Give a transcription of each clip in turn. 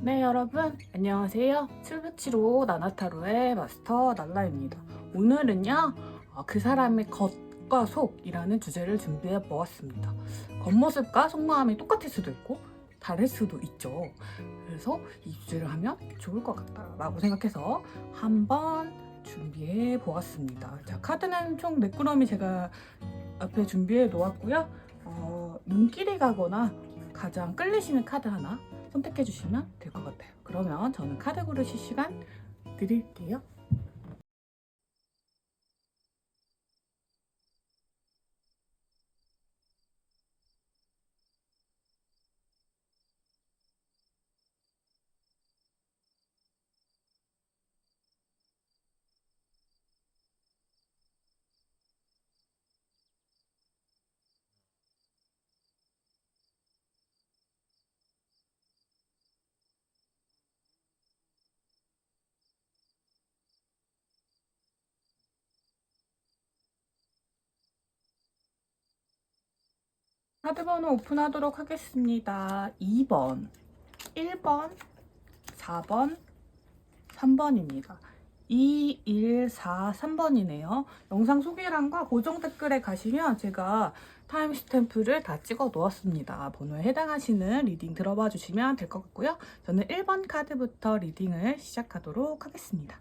네, 여러분 안녕하세요. 775 나나타로의 마스터 날라입니다. 오늘은요 그 사람의 겉과 속이라는 주제를 준비해 보았습니다. 겉모습과 속마음이 똑같을 수도 있고 다를 수도 있죠. 그래서 이 주제를 하면 좋을 것 같다라고 생각해서 한번 준비해 보았습니다. 자, 카드는 총 4꾸러미 제가 앞에 준비해 놓았고요. 눈길이 가거나 가장 끌리시는 카드 하나 선택해 주시면 될 것 같아요. 그러면 저는 카드 고르실 시간 드릴게요. 카드 번호 오픈하도록 하겠습니다. 2번, 1번, 4번, 3번입니다. 2, 1, 4, 3번이네요. 영상 소개란과 고정 댓글에 가시면 제가 타임스탬프를 다 찍어 놓았습니다. 번호에 해당하시는 리딩 들어봐 주시면 될 것 같고요. 저는 1번 카드부터 리딩을 시작하도록 하겠습니다.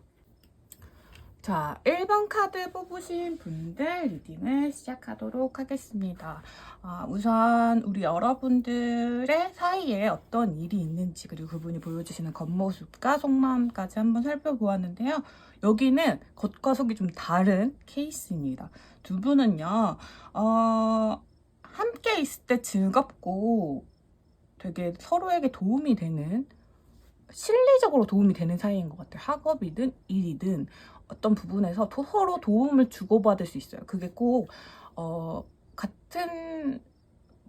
자, 1번 카드 뽑으신 분들 리딩을 시작하도록 하겠습니다. 우선 우리 여러분들의 사이에 어떤 일이 있는지 그리고 그분이 보여주시는 겉모습과 속마음까지 한번 살펴보았는데요. 여기는 겉과 속이 좀 다른 케이스입니다. 두 분은요, 함께 있을 때 즐겁고 되게 서로에게 도움이 되는 실리적으로 도움이 되는 사이인 것 같아요. 학업이든 일이든 어떤 부분에서 서로 도움을 주고받을 수 있어요. 그게 꼭 같은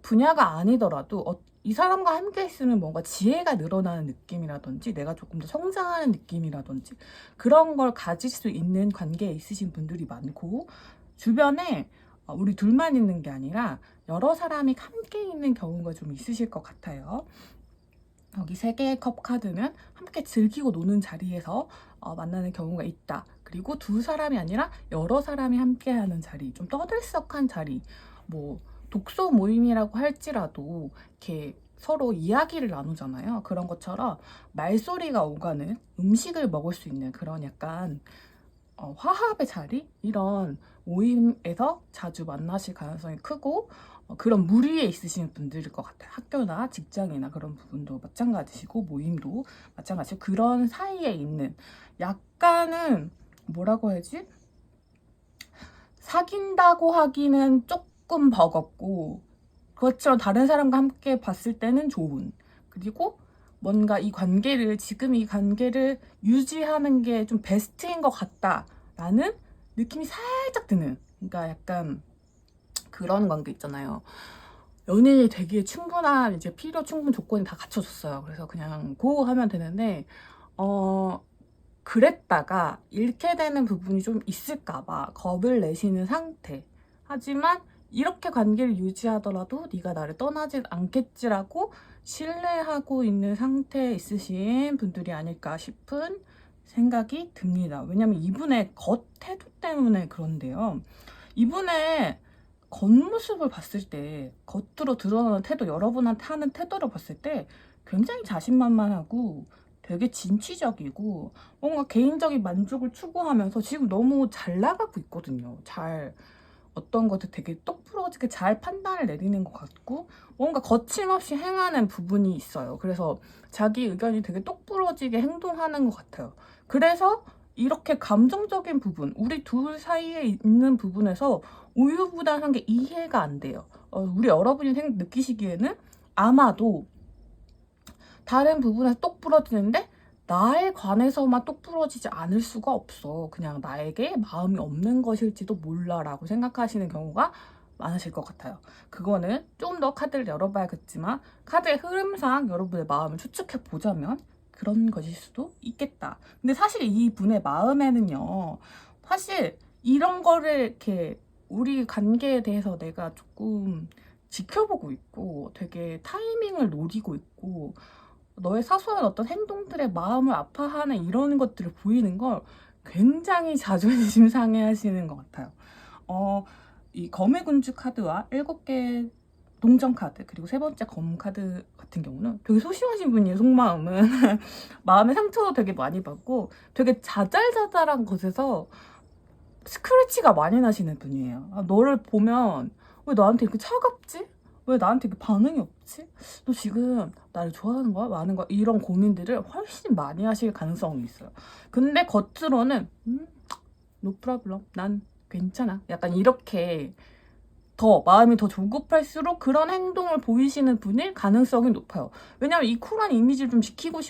분야가 아니더라도 이 사람과 함께 있으면 뭔가 지혜가 늘어나는 느낌이라든지 내가 조금 더 성장하는 느낌이라든지 그런 걸 가질 수 있는 관계에 있으신 분들이 많고, 주변에 우리 둘만 있는 게 아니라 여러 사람이 함께 있는 경우가 좀 있으실 것 같아요. 여기 3개의 컵 카드는 함께 즐기고 노는 자리에서 만나는 경우가 있다. 그리고 두 사람이 아니라 여러 사람이 함께하는 자리, 좀 떠들썩한 자리, 뭐 독서 모임이라고 할지라도 이렇게 서로 이야기를 나누잖아요. 그런 것처럼 말소리가 오가는, 음식을 먹을 수 있는 그런 약간 화합의 자리? 이런 모임에서 자주 만나실 가능성이 크고, 그런 무리에 있으신 분들일 것 같아요. 학교나 직장이나 그런 부분도 마찬가지시고 모임도 마찬가지고, 그런 사이에 있는 약간은 뭐라고 해야지? 사귄다고 하기는 조금 버겁고, 그것처럼 다른 사람과 함께 봤을 때는 좋은, 그리고 뭔가 지금 이 관계를 유지하는 게 좀 베스트인 것 같다라는 느낌이 살짝 드는, 그러니까 약간 그런 관계 있잖아요. 연인이 되기에 충분한 이제 필요 충분 조건이 다 갖춰졌어요. 그래서 그냥 고 하면 되는데, 그랬다가 잃게 되는 부분이 좀 있을까봐 겁을 내시는 상태. 하지만 이렇게 관계를 유지하더라도 네가 나를 떠나지 않겠지라고 신뢰하고 있는 상태에 있으신 분들이 아닐까 싶은 생각이 듭니다. 왜냐면 이분의 겉 태도 때문에 그런데요. 이분의 겉모습을 봤을 때, 겉으로 드러나는 태도, 여러분한테 하는 태도를 봤을 때 굉장히 자신만만하고 되게 진취적이고 뭔가 개인적인 만족을 추구하면서 지금 너무 잘 나가고 있거든요. 어떤 것도 되게 똑부러지게 잘 판단을 내리는 것 같고 뭔가 거침없이 행하는 부분이 있어요. 그래서 자기 의견이 되게 똑부러지게 행동하는 것 같아요. 그래서 이렇게 감정적인 부분, 우리 둘 사이에 있는 부분에서 우유부단한 게 이해가 안 돼요. 우리 여러분이 느끼시기에는 아마도 다른 부분에서 똑 부러지는데 나에 관해서만 똑 부러지지 않을 수가 없어. 그냥 나에게 마음이 없는 것일지도 몰라 라고 생각하시는 경우가 많으실 것 같아요. 그거는 좀 더 카드를 열어봐야겠지만 카드의 흐름상 여러분의 마음을 추측해 보자면 그런 것일 수도 있겠다. 근데 사실 이 분의 마음에는요, 사실 이런 거를 이렇게 우리 관계에 대해서 내가 조금 지켜보고 있고 되게 타이밍을 노리고 있고 너의 사소한 어떤 행동들에 마음을 아파하는 이런 것들을 보이는 걸 굉장히 자존심 상해 하시는 것 같아요. 이 검의 군주 카드와 7개 동전 카드, 그리고 세 번째 검 카드 같은 경우는 되게 소심하신 분이에요. 속마음은 마음의 상처도 되게 많이 받고 되게 자잘자잘한 것에서 스크래치가 많이 나시는 분이에요. 너를 보면 왜 나한테 이렇게 차갑지? 왜 나한테 이렇게 반응이 없지? 너 지금 나를 좋아하는 거야? 많은 거야? 이런 고민들을 훨씬 많이 하실 가능성이 있어요. 근데 겉으로는 no problem, 난 괜찮아, 약간 이렇게 더 마음이 더 조급할수록 그런 행동을 보이시는 분일 가능성이 높아요. 왜냐면 이 쿨한 이미지를 좀 지키고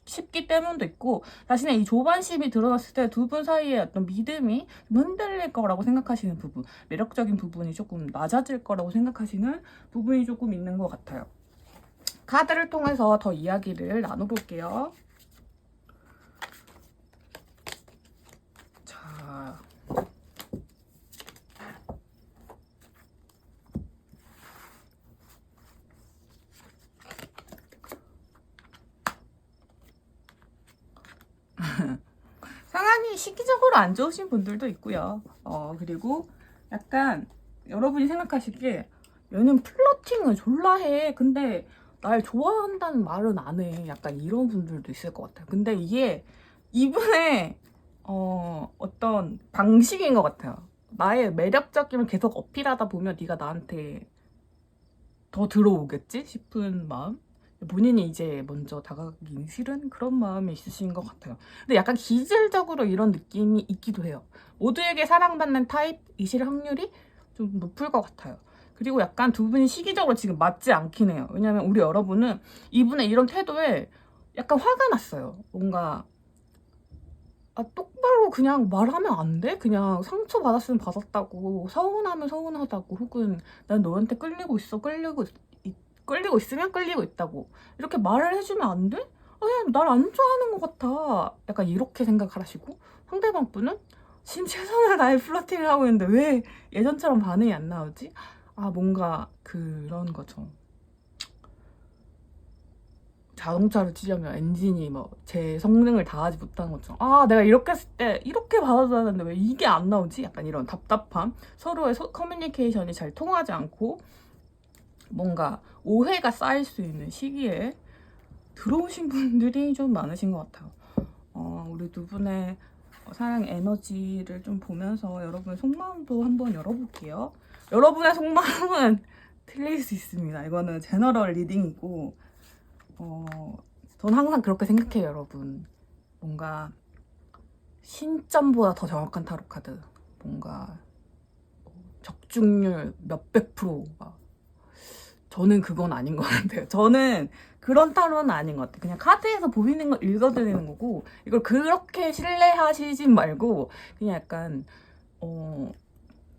싶기 때문도 있고, 자신의 이 조반심이 드러났을 때 두 분 사이의 어떤 믿음이 좀 흔들릴 거라고 생각하시는 부분, 매력적인 부분이 조금 낮아질 거라고 생각하시는 부분이 조금 있는 것 같아요. 카드를 통해서 더 이야기를 나눠볼게요. 자, 상황이 시기적으로 안 좋으신 분들도 있고요. 그리고 약간 여러분이 생각하시기에 얘는 플러팅을 졸라 해. 근데 날 좋아한다는 말은 안 해. 약간 이런 분들도 있을 것 같아요. 근데 이게 이분의 어떤 방식인 것 같아요. 나의 매력적임을 계속 어필하다 보면 네가 나한테 더 들어오겠지 싶은 마음? 본인이 이제 먼저 다가가기 싫은 그런 마음이 있으신 것 같아요. 근데 약간 기질적으로 이런 느낌이 있기도 해요. 모두에게 사랑받는 타입이실 확률이 좀 높을 것 같아요. 그리고 약간 두 분이 시기적으로 지금 맞지 않긴 해요. 왜냐면 우리 여러분은 이분의 이런 태도에 약간 화가 났어요. 뭔가 똑바로 그냥 말하면 안 돼? 그냥 상처 받았으면 받았다고, 서운하면 서운하다고, 혹은 난 너한테 끌리고 있으면 끌리고 있다고 이렇게 말을 해주면 안 돼? 그냥 날 안 좋아하는 것 같아, 약간 이렇게 생각을 하시고, 상대방 분은 지금 최선을 다해 플러팅을 하고 있는데 왜 예전처럼 반응이 안 나오지? 뭔가 그런 거죠. 자동차를 치려면 엔진이 뭐 제 성능을 다하지 못하는 것처럼, 내가 이렇게 했을 때 이렇게 받아줘야 되는데 왜 이게 안 나오지? 약간 이런 답답함, 서로의 커뮤니케이션이 잘 통하지 않고 뭔가 오해가 쌓일 수 있는 시기에 들어오신 분들이 좀 많으신 것 같아요. 우리 두 분의 사랑 에너지를 좀 보면서 여러분의 속마음도 한번 열어볼게요. 여러분의 속마음은 틀릴 수 있습니다. 이거는 제너럴 리딩이고, 저는 항상 그렇게 생각해요, 여러분. 뭔가 신점보다 더 정확한 타로 카드, 뭔가 적중률 몇백 프로, 저는 그건 아닌 것 같아요. 저는 그런 타로는 아닌 것 같아요. 그냥 카드에서 보이는 걸 읽어드리는 거고, 이걸 그렇게 신뢰하시진 말고 그냥 약간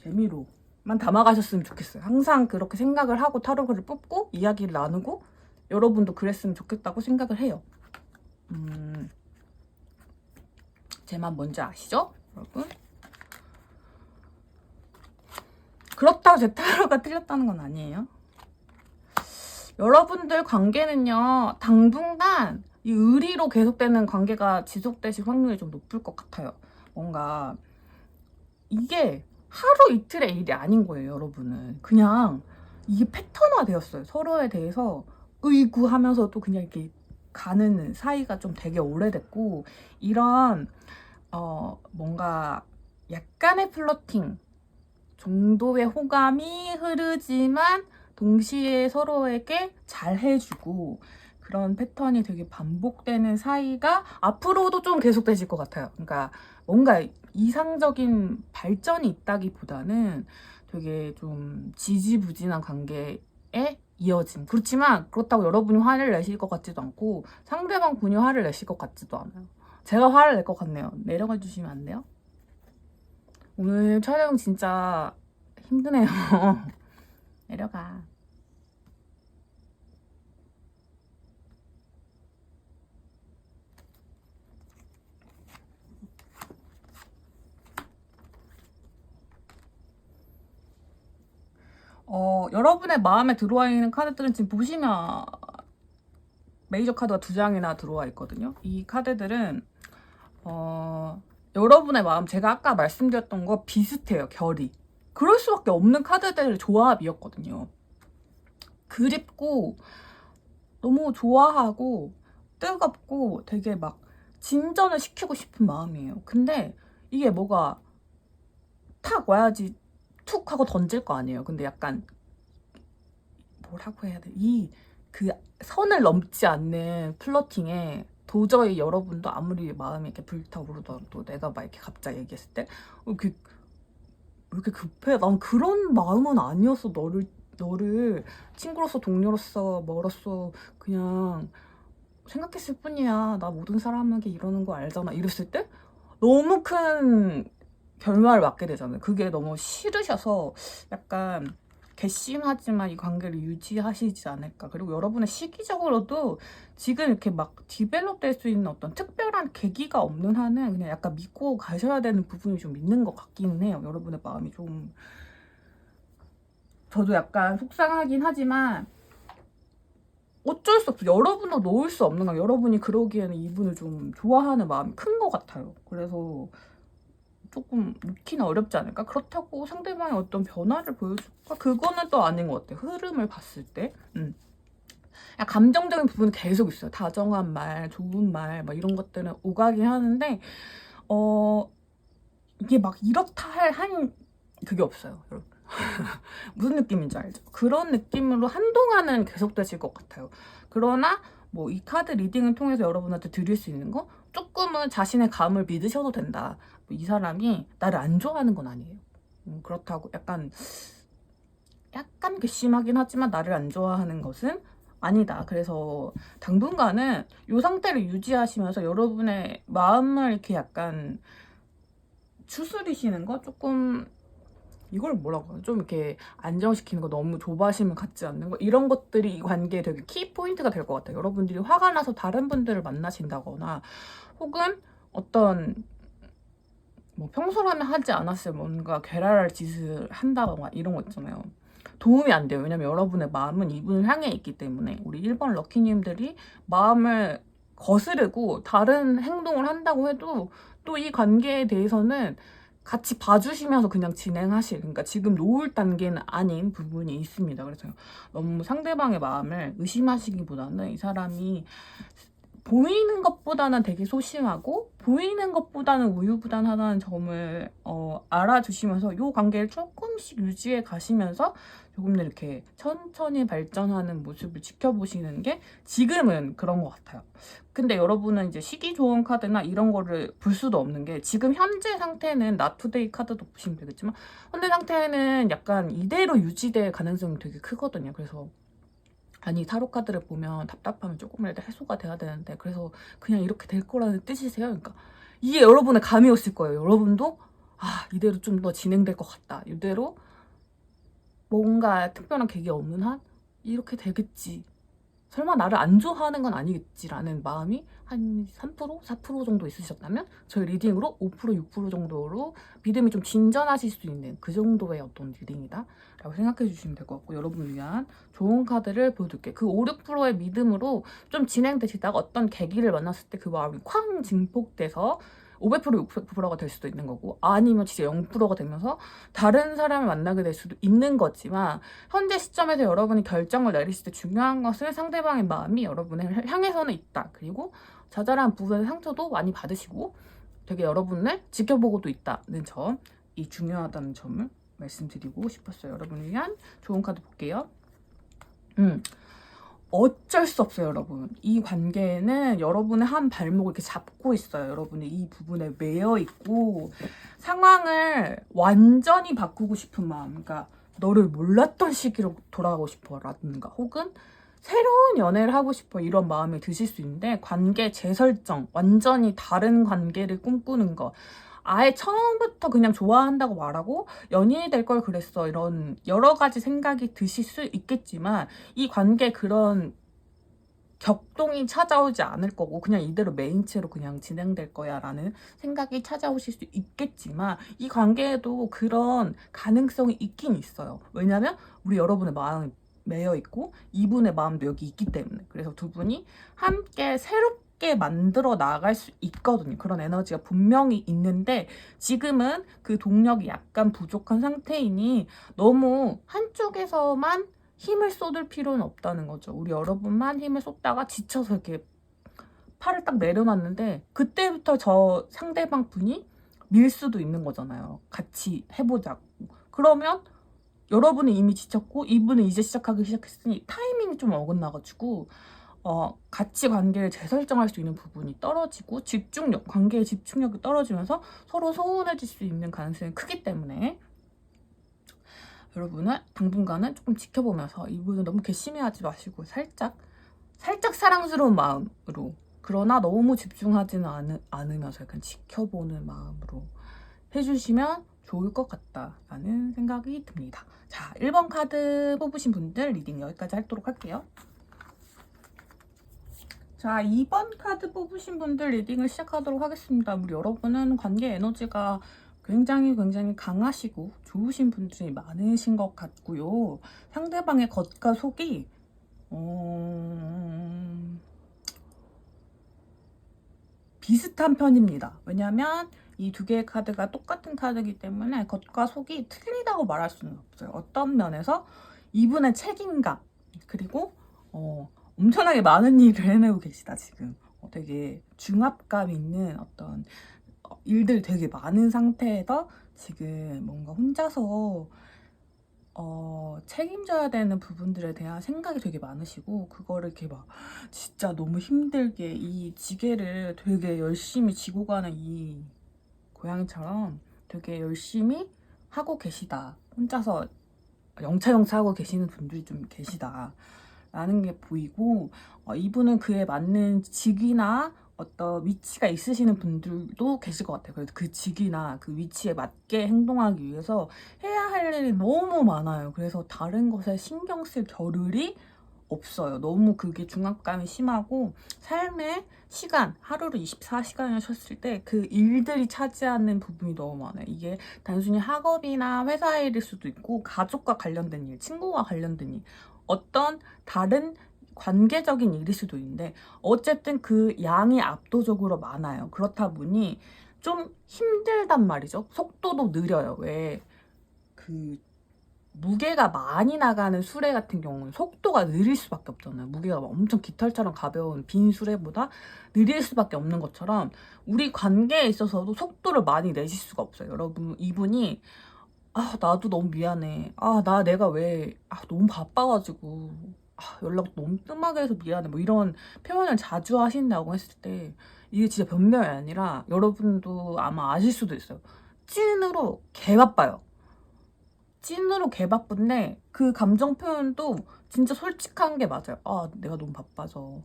재미로만 담아가셨으면 좋겠어요. 항상 그렇게 생각을 하고 타로를 뽑고 이야기를 나누고 여러분도 그랬으면 좋겠다고 생각을 해요. 제 맘 뭔지 아시죠, 여러분? 그렇다고 제 타로가 틀렸다는 건 아니에요. 여러분들 관계는요, 당분간 이 의리로 계속되는 관계가 지속되실 확률이 좀 높을 것 같아요. 뭔가 이게 하루 이틀의 일이 아닌 거예요, 여러분은. 그냥 이게 패턴화 되었어요. 서로에 대해서 의구하면서도 그냥 이렇게 가는 사이가 좀 되게 오래됐고, 이런 뭔가 약간의 플러팅 정도의 호감이 흐르지만 동시에 서로에게 잘 해주고, 그런 패턴이 되게 반복되는 사이가 앞으로도 좀 계속되실 것 같아요. 그러니까 뭔가 이상적인 발전이 있다기보다는 되게 좀 지지부진한 관계에 이어짐. 그렇지만 그렇다고 여러분이 화를 내실 것 같지도 않고 상대방 분이 화를 내실 것 같지도 않아요. 제가 화를 낼 것 같네요. 내려가 주시면 안 돼요? 오늘 촬영 진짜 힘드네요. 내려가. 여러분의 마음에 들어와 있는 카드들은 지금 보시면 메이저 카드가 2장이나 들어와 있거든요. 이 카드들은 여러분의 마음, 제가 아까 말씀드렸던 거 비슷해요. 결이. 그럴 수밖에 없는 카드들의 조합이었거든요. 그립고 너무 좋아하고 뜨겁고 되게 막 진전을 시키고 싶은 마음이에요. 근데 이게 뭐가 탁 와야지 툭 하고 던질 거 아니에요. 근데 약간 뭐라고 해야 돼? 그 선을 넘지 않는 플러팅에 도저히 여러분도 아무리 마음이 이렇게 불타오르더라도 내가 막 이렇게 갑자기 얘기했을 때 왜 이렇게 급해? 난 그런 마음은 아니었어. 너를 친구로서 동료로서 뭐로서 그냥 생각했을 뿐이야. 나 모든 사람에게 이러는 거 알잖아. 이랬을 때 너무 큰 결말을 맞게 되잖아요. 그게 너무 싫으셔서 약간 괘씸하지만 이 관계를 유지하시지 않을까. 그리고 여러분의 시기적으로도 지금 이렇게 막 디벨롭 될 수 있는 어떤 특별한 계기가 없는 한은 그냥 약간 믿고 가셔야 되는 부분이 좀 있는 것 같기는 해요. 여러분의 마음이 좀, 저도 약간 속상하긴 하지만 어쩔 수 없어. 여러분도 놓을 수 없는 거. 여러분이 그러기에는 이분을 좀 좋아하는 마음이 큰 것 같아요. 그래서 조금 놓기는 어렵지 않을까? 그렇다고 상대방이 어떤 변화를 보여줄까? 그거는 또 아닌 것 같아요. 흐름을 봤을 때. 감정적인 부분은 계속 있어요. 다정한 말, 좋은 말, 막 이런 것들은 오가긴 하는데, 이게 막 이렇다 한 그게 없어요, 여러분. 무슨 느낌인지 알죠? 그런 느낌으로 한동안은 계속되실 것 같아요. 그러나 뭐 이 카드 리딩을 통해서 여러분한테 드릴 수 있는 거 조금은 자신의 감을 믿으셔도 된다. 이 사람이 나를 안 좋아하는 건 아니에요. 그렇다고 약간 괘씸하긴 하지만 나를 안 좋아하는 것은 아니다. 그래서 당분간은 이 상태를 유지하시면서 여러분의 마음을 이렇게 약간 추스리시는 거 조금, 이걸 뭐라고 하나? 좀 이렇게 안정시키는 거, 너무 조바심을 갖지 않는 거, 이런 것들이 이 관계에 되게 키 포인트가 될 것 같아요. 여러분들이 화가 나서 다른 분들을 만나신다거나 혹은 어떤 뭐 평소라면 하지 않았을 뭔가 괴랄할 짓을 한다거나 이런 거 있잖아요. 도움이 안 돼요. 왜냐면 여러분의 마음은 이분을 향해 있기 때문에. 우리 1번 럭키님들이 마음을 거스르고 다른 행동을 한다고 해도 또 이 관계에 대해서는 같이 봐주시면서 그냥 진행하실, 그러니까 지금 놓을 단계는 아닌 부분이 있습니다. 그래서 너무 상대방의 마음을 의심하시기보다는 이 사람이 보이는 것보다는 되게 소심하고 보이는 것보다는 우유부단하다는 점을 알아주시면서 이 관계를 조금씩 유지해 가시면서 조금 더 이렇게 천천히 발전하는 모습을 지켜보시는 게 지금은 그런 것 같아요. 근데 여러분은 이제 시기 좋은 카드나 이런 거를 볼 수도 없는 게, 지금 현재 상태는 Not Today 카드도 보시면 되겠지만 현재 상태는 약간 이대로 유지될 가능성이 되게 크거든요. 그래서 아니, 타로 카드를 보면 답답하면 조금이라도 해소가 돼야 되는데 그래서 그냥 이렇게 될 거라는 뜻이세요? 그러니까 이게 여러분의 감이었을 거예요. 여러분도 이대로 좀 더 진행될 것 같다. 이대로 뭔가 특별한 계기가 없는 한 이렇게 되겠지. 설마 나를 안 좋아하는 건 아니겠지라는 마음이 한 3%, 4% 정도 있으셨다면 저희 리딩으로 5%, 6% 정도로 믿음이 좀 진전하실 수 있는 그 정도의 어떤 리딩이다 라고 생각해 주시면 될 것 같고, 여러분을 위한 좋은 카드를 보여줄게. 그 5, 6%의 믿음으로 좀 진행되시다가 어떤 계기를 만났을 때 그 마음이 쾅 증폭돼서 500%, 600%가 될 수도 있는 거고, 아니면 진짜 0%가 되면서 다른 사람을 만나게 될 수도 있는 거지만, 현재 시점에서 여러분이 결정을 내리실 때 중요한 것은 상대방의 마음이 여러분을 향해서는 있다. 그리고 자잘한 부분의 상처도 많이 받으시고 되게 여러분을 지켜보고도 있다는 점이 중요하다는 점을 말씀드리고 싶었어요. 여러분을 위한 좋은 카드 볼게요. 어쩔 수 없어요, 여러분. 이 관계에는 여러분의 한 발목을 이렇게 잡고 있어요. 여러분이 이 부분에 매여 있고 상황을 완전히 바꾸고 싶은 마음, 그러니까 너를 몰랐던 시기로 돌아가고 싶어라든가 혹은 새로운 연애를 하고 싶어, 이런 마음이 드실 수 있는데, 관계 재설정, 완전히 다른 관계를 꿈꾸는 거, 아예 처음부터 그냥 좋아한다고 말하고 연인이 될 걸 그랬어, 이런 여러 가지 생각이 드실 수 있겠지만 이 관계 그런 격동이 찾아오지 않을 거고 그냥 이대로 메인체로 그냥 진행될 거야 라는 생각이 찾아오실 수 있겠지만, 이 관계에도 그런 가능성이 있긴 있어요. 왜냐면 우리 여러분의 마음이 매여 있고 이분의 마음도 여기 있기 때문에, 그래서 두 분이 함께 새롭게 만들어 나갈 수 있거든요. 그런 에너지가 분명히 있는데 지금은 그 동력이 약간 부족한 상태이니 너무 한쪽에서만 힘을 쏟을 필요는 없다는 거죠. 우리 여러분만 힘을 쏟다가 지쳐서 이렇게 팔을 딱 내려놨는데 그때부터 저 상대방 분이 밀 수도 있는 거잖아요. 같이 해보자고. 그러면 여러분은 이미 지쳤고 이분은 이제 시작하기 시작했으니 타이밍이 좀 어긋나가지고 같이 관계를 재설정할 수 있는 부분이 떨어지고 집중력, 관계의 집중력이 떨어지면서 서로 소원해질 수 있는 가능성이 크기 때문에 여러분은 당분간은 조금 지켜보면서 이분은 너무 괘씸해하지 마시고 살짝 사랑스러운 마음으로, 그러나 너무 집중하지는 않으면서 약간 지켜보는 마음으로 해주시면 좋을 것 같다라는 생각이 듭니다. 자, 1번 카드 뽑으신 분들 리딩 여기까지 하도록 할게요. 자, 2번 카드 뽑으신 분들 리딩을 시작하도록 하겠습니다. 우리 여러분은 관계 에너지가 굉장히 강하시고 좋으신 분들이 많으신 것 같고요. 상대방의 겉과 속이 비슷한 편입니다. 왜냐면 이 두 개의 카드가 똑같은 카드이기 때문에 겉과 속이 틀리다고 말할 수는 없어요. 어떤 면에서 이분의 책임감, 그리고 엄청나게 많은 일을 해내고 계시다 지금. 되게 중압감 있는 어떤 일들이 되게 많은 상태에서 지금 뭔가 혼자서 책임져야 되는 부분들에 대한 생각이 되게 많으시고, 그거를 이렇게 막 진짜 너무 힘들게 이 지게를 되게 열심히 지고 가는 이 고양이처럼 되게 열심히 하고 계시다. 혼자서 영차영차 하고 계시는 분들이 좀 계시다 라는 게 보이고, 이분은 그에 맞는 직위나 어떤 위치가 있으시는 분들도 계실 것 같아요. 그래서 그 직위나 그 위치에 맞게 행동하기 위해서 해야 할 일이 너무 많아요. 그래서 다른 것에 신경 쓸 겨를이 없어요. 너무 그게 중압감이 심하고 삶의 시간, 하루를 24시간을 쉬었을 때 그 일들이 차지하는 부분이 너무 많아요. 이게 단순히 학업이나 회사 일일 수도 있고 가족과 관련된 일, 친구와 관련된 일, 어떤 다른 관계적인 일일 수도 있는데 어쨌든 그 양이 압도적으로 많아요. 그렇다 보니 좀 힘들단 말이죠. 속도도 느려요. 왜 그 무게가 많이 나가는 수레 같은 경우는 속도가 느릴 수밖에 없잖아요. 무게가 엄청 깃털처럼 가벼운 빈 수레보다 느릴 수밖에 없는 것처럼 우리 관계에 있어서도 속도를 많이 내실 수가 없어요. 여러분, 이분이 나도 너무 미안해. 내가 왜 너무 바빠가지고 연락 너무 뜸하게 해서 미안해. 뭐 이런 표현을 자주 하신다고 했을 때 이게 진짜 변명이 아니라 여러분도 아마 아실 수도 있어요. 찐으로 개 바빠요. 찐으로 개 바쁜데 그 감정 표현도 진짜 솔직한 게 맞아요. 내가 너무 바빠서.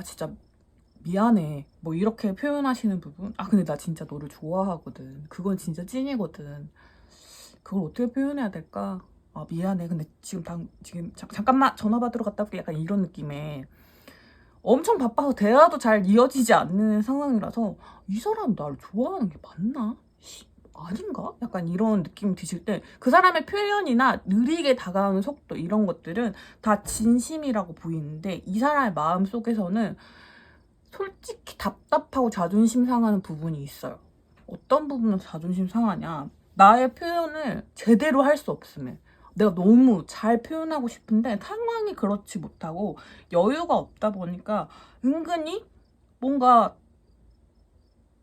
진짜 미안해. 뭐 이렇게 표현하시는 부분. 근데 나 진짜 너를 좋아하거든. 그건 진짜 찐이거든. 그걸 어떻게 표현해야 될까? 미안해. 근데 지금 잠깐만 전화 받으러 갔다 올게. 약간 이런 느낌의 엄청 바빠서 대화도 잘 이어지지 않는 상황이라서 이 사람 나를 좋아하는 게 맞나? 아닌가? 약간 이런 느낌이 드실 때 그 사람의 표현이나 느리게 다가오는 속도 이런 것들은 다 진심이라고 보이는데 이 사람의 마음 속에서는 솔직히 답답하고 자존심 상하는 부분이 있어요. 어떤 부분에서 자존심 상하냐? 나의 표현을 제대로 할 수 없음에 내가 너무 잘 표현하고 싶은데 상황이 그렇지 못하고 여유가 없다 보니까 은근히 뭔가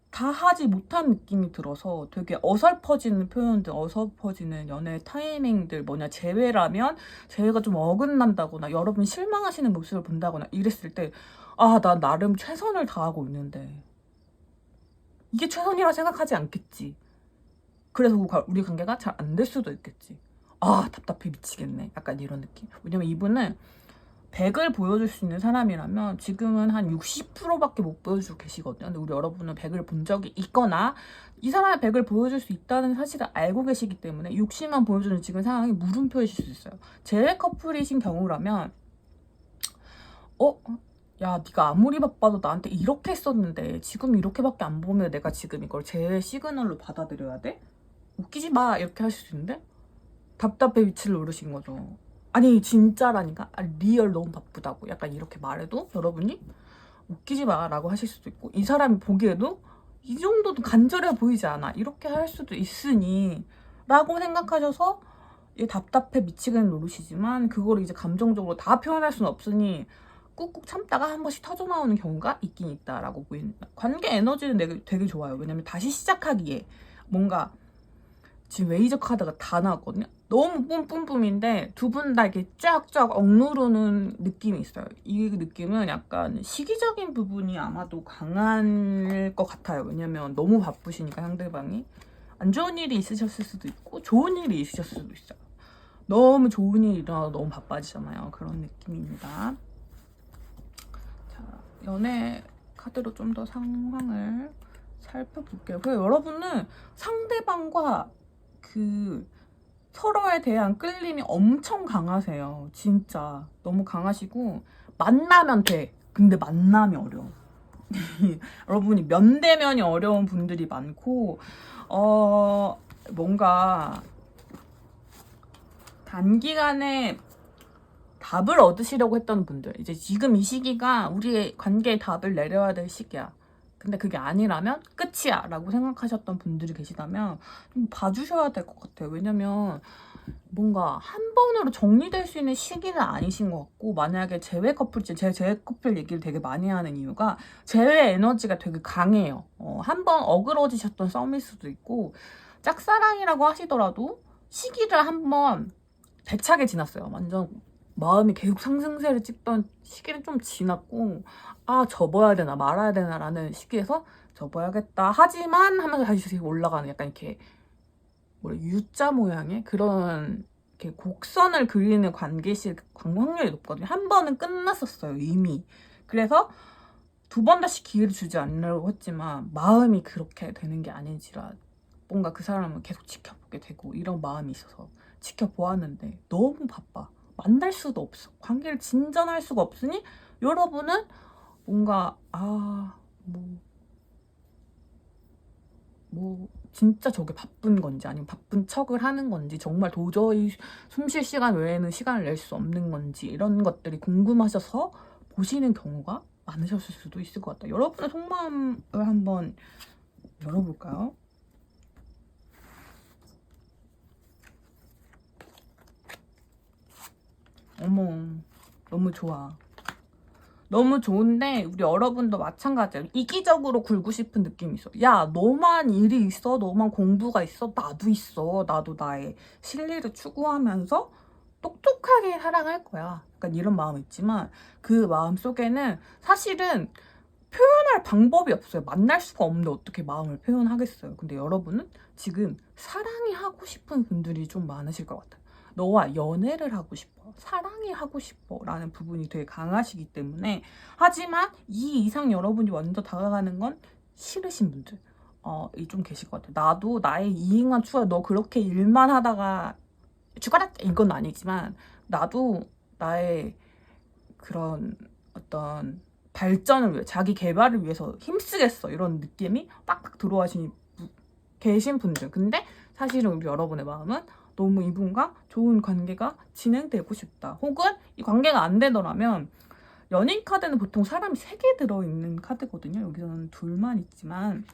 다 하지 못한 느낌이 들어서 되게 어설퍼지는 표현들, 어설퍼지는 연애 타이밍들, 제외라면 제외가 좀 어긋난다거나 여러분 실망하시는 모습을 본다거나 이랬을 때 난 나름 최선을 다하고 있는데 이게 최선이라 생각하지 않겠지. 그래서 우리 관계가 잘 안 될 수도 있겠지. 답답해 미치겠네. 약간 이런 느낌. 왜냐면 이분은 100을 보여줄 수 있는 사람이라면 지금은 한 60%밖에 못 보여주고 계시거든요. 근데 우리 여러분은 100을 본 적이 있거나 이 사람의 100을 보여줄 수 있다는 사실을 알고 계시기 때문에 60만 보여주는 지금 상황이 물음표이실 수 있어요. 재회 커플이신 경우라면 야, 네가 아무리 바빠도 나한테 이렇게 했었는데 지금 이렇게밖에 안 보면 내가 지금 이걸 재회 시그널로 받아들여야 돼? 웃기지 마 이렇게 하실 수 있는데 답답해 위치를 누르신 거죠. 아니 진짜라니까. 리얼 너무 바쁘다고 약간 이렇게 말해도 여러분이 웃기지 마 라고 하실 수도 있고, 이 사람이 보기에도 이 정도도 간절해 보이지 않아 이렇게 할 수도 있으니 라고 생각하셔서 답답해 미치겠는 노릇이지만 그거를 이제 감정적으로 다 표현할 수는 없으니 꾹꾹 참다가 한 번씩 터져나오는 경우가 있긴 있다라고 보입니다. 관계 에너지는 되게 좋아요. 왜냐면 다시 시작하기에 뭔가 지금 웨이저 카드가 다 나왔거든요. 너무 뿜뿜뿜인데 두 분 다 이렇게 쫙쫙 억누르는 느낌이 있어요. 이 느낌은 약간 시기적인 부분이 아마도 강할 것 같아요. 왜냐면 너무 바쁘시니까 상대방이. 안 좋은 일이 있으셨을 수도 있고 좋은 일이 있으셨을 수도 있어요. 너무 좋은 일이 일어나도 너무 바빠지잖아요. 그런 느낌입니다. 자, 연애 카드로 좀 더 상황을 살펴볼게요. 그래서 여러분은 상대방과 그 서로에 대한 끌림이 엄청 강하세요. 진짜 너무 강하시고 만나면 돼. 근데 만남이 어려워. 여러분이 면대면이 어려운 분들이 많고 뭔가 단기간에 답을 얻으시려고 했던 분들, 이제 지금 이 시기가 우리의 관계에 답을 내려야 될 시기야. 근데 그게 아니라면 끝이야 라고 생각하셨던 분들이 계시다면 좀 봐주셔야 될 것 같아요. 왜냐면 뭔가 한 번으로 정리될 수 있는 시기는 아니신 것 같고, 만약에 재회 커플이지, 제가 재회 커플 얘기를 되게 많이 하는 이유가 재회 에너지가 되게 강해요. 한 번 어그러지셨던 썸일 수도 있고, 짝사랑이라고 하시더라도 시기를 한번 대차게 지났어요. 완전 마음이 계속 상승세를 찍던 시기는 좀 지났고, 아 접어야 되나 말아야 되나 라는 시기에서 접어야겠다 하지만 하면서 다시 올라가는 약간 이렇게 U자 모양의 그런 이렇게 곡선을 그리는 관계실 확률이 높거든요. 한 번은 끝났었어요 이미. 그래서 두 번 다시 기회를 주지 않으려고 했지만 마음이 그렇게 되는 게 아닌지라 뭔가 그 사람을 계속 지켜보게 되고 이런 마음이 있어서 지켜보았는데 너무 바빠. 만날 수도 없어. 관계를 진전할 수가 없으니 여러분은 뭔가 진짜 저게 바쁜 건지 아니면 바쁜 척을 하는 건지 정말 도저히 숨 쉴 시간 외에는 시간을 낼 수 없는 건지 이런 것들이 궁금하셔서 보시는 경우가 많으셨을 수도 있을 것 같아요. 여러분의 속마음을 한번 열어볼까요? 어머, 너무 좋아. 너무 좋은데 우리 여러분도 마찬가지예요. 이기적으로 굴고 싶은 느낌이 있어. 야, 너만 일이 있어? 너만 공부가 있어? 나도 있어. 나도 나의 실리를 추구하면서 똑똑하게 사랑할 거야. 약간 이런 마음이 있지만 그 마음 속에는 사실은 표현할 방법이 없어요. 만날 수가 없는데 어떻게 마음을 표현하겠어요. 근데 여러분은 지금 사랑이 하고 싶은 분들이 좀 많으실 것 같아요. 너와 연애를 하고 싶어, 사랑이 하고 싶어 라는 부분이 되게 강하시기 때문에, 하지만 이 이상 여러분이 먼저 다가가는 건 싫으신 분들 좀 계실 것 같아요. 나도 나의 이익만 추구해. 너 그렇게 일만 하다가 죽어라 이건 아니지만 나도 나의 그런 어떤 발전을 위해, 자기 개발을 위해서 힘쓰겠어 이런 느낌이 빡빡 들어와신 계신 분들. 근데 사실은 우리 여러분의 마음은 너무 이분과 좋은 관계가 진행되고 싶다. 혹은 이 관계가 안 되더라면, 연인 카드는 보통 사람이 3개 들어있는 카드거든요. 여기서는 둘만 있지만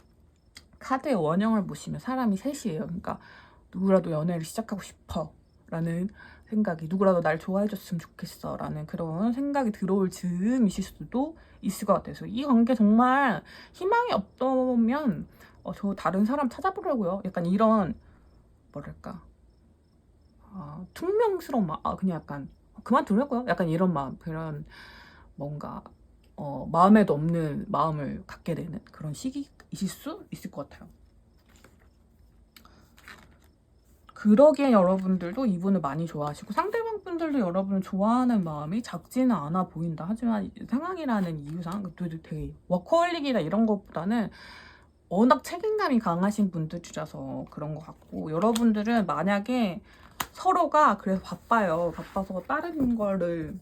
카드의 원형을 보시면 사람이 셋이에요. 그러니까 누구라도 연애를 시작하고 싶어 라는 생각이, 누구라도 날 좋아해줬으면 좋겠어 라는 그런 생각이 들어올 즈음이실 수도 있을 것 같아서, 이 관계 정말 희망이 없다면 저 다른 사람 찾아보려고요. 약간 이런 뭐랄까 퉁명스러운 마음, 그냥 약간 그만두려고요. 약간 이런 마음, 그런 뭔가 마음에도 없는 마음을 갖게 되는 그런 시기이실 수 있을 것 같아요. 그러기에 여러분들도 이분을 많이 좋아하시고 상대방 분들도 여러분을 좋아하는 마음이 작지는 않아 보인다. 하지만 상황이라는 이유상 되게 워커홀릭이나 이런 것보다는 워낙 책임감이 강하신 분들이라서 그런 것 같고, 여러분들은 만약에 서로가 그래서 바빠서 다른 거를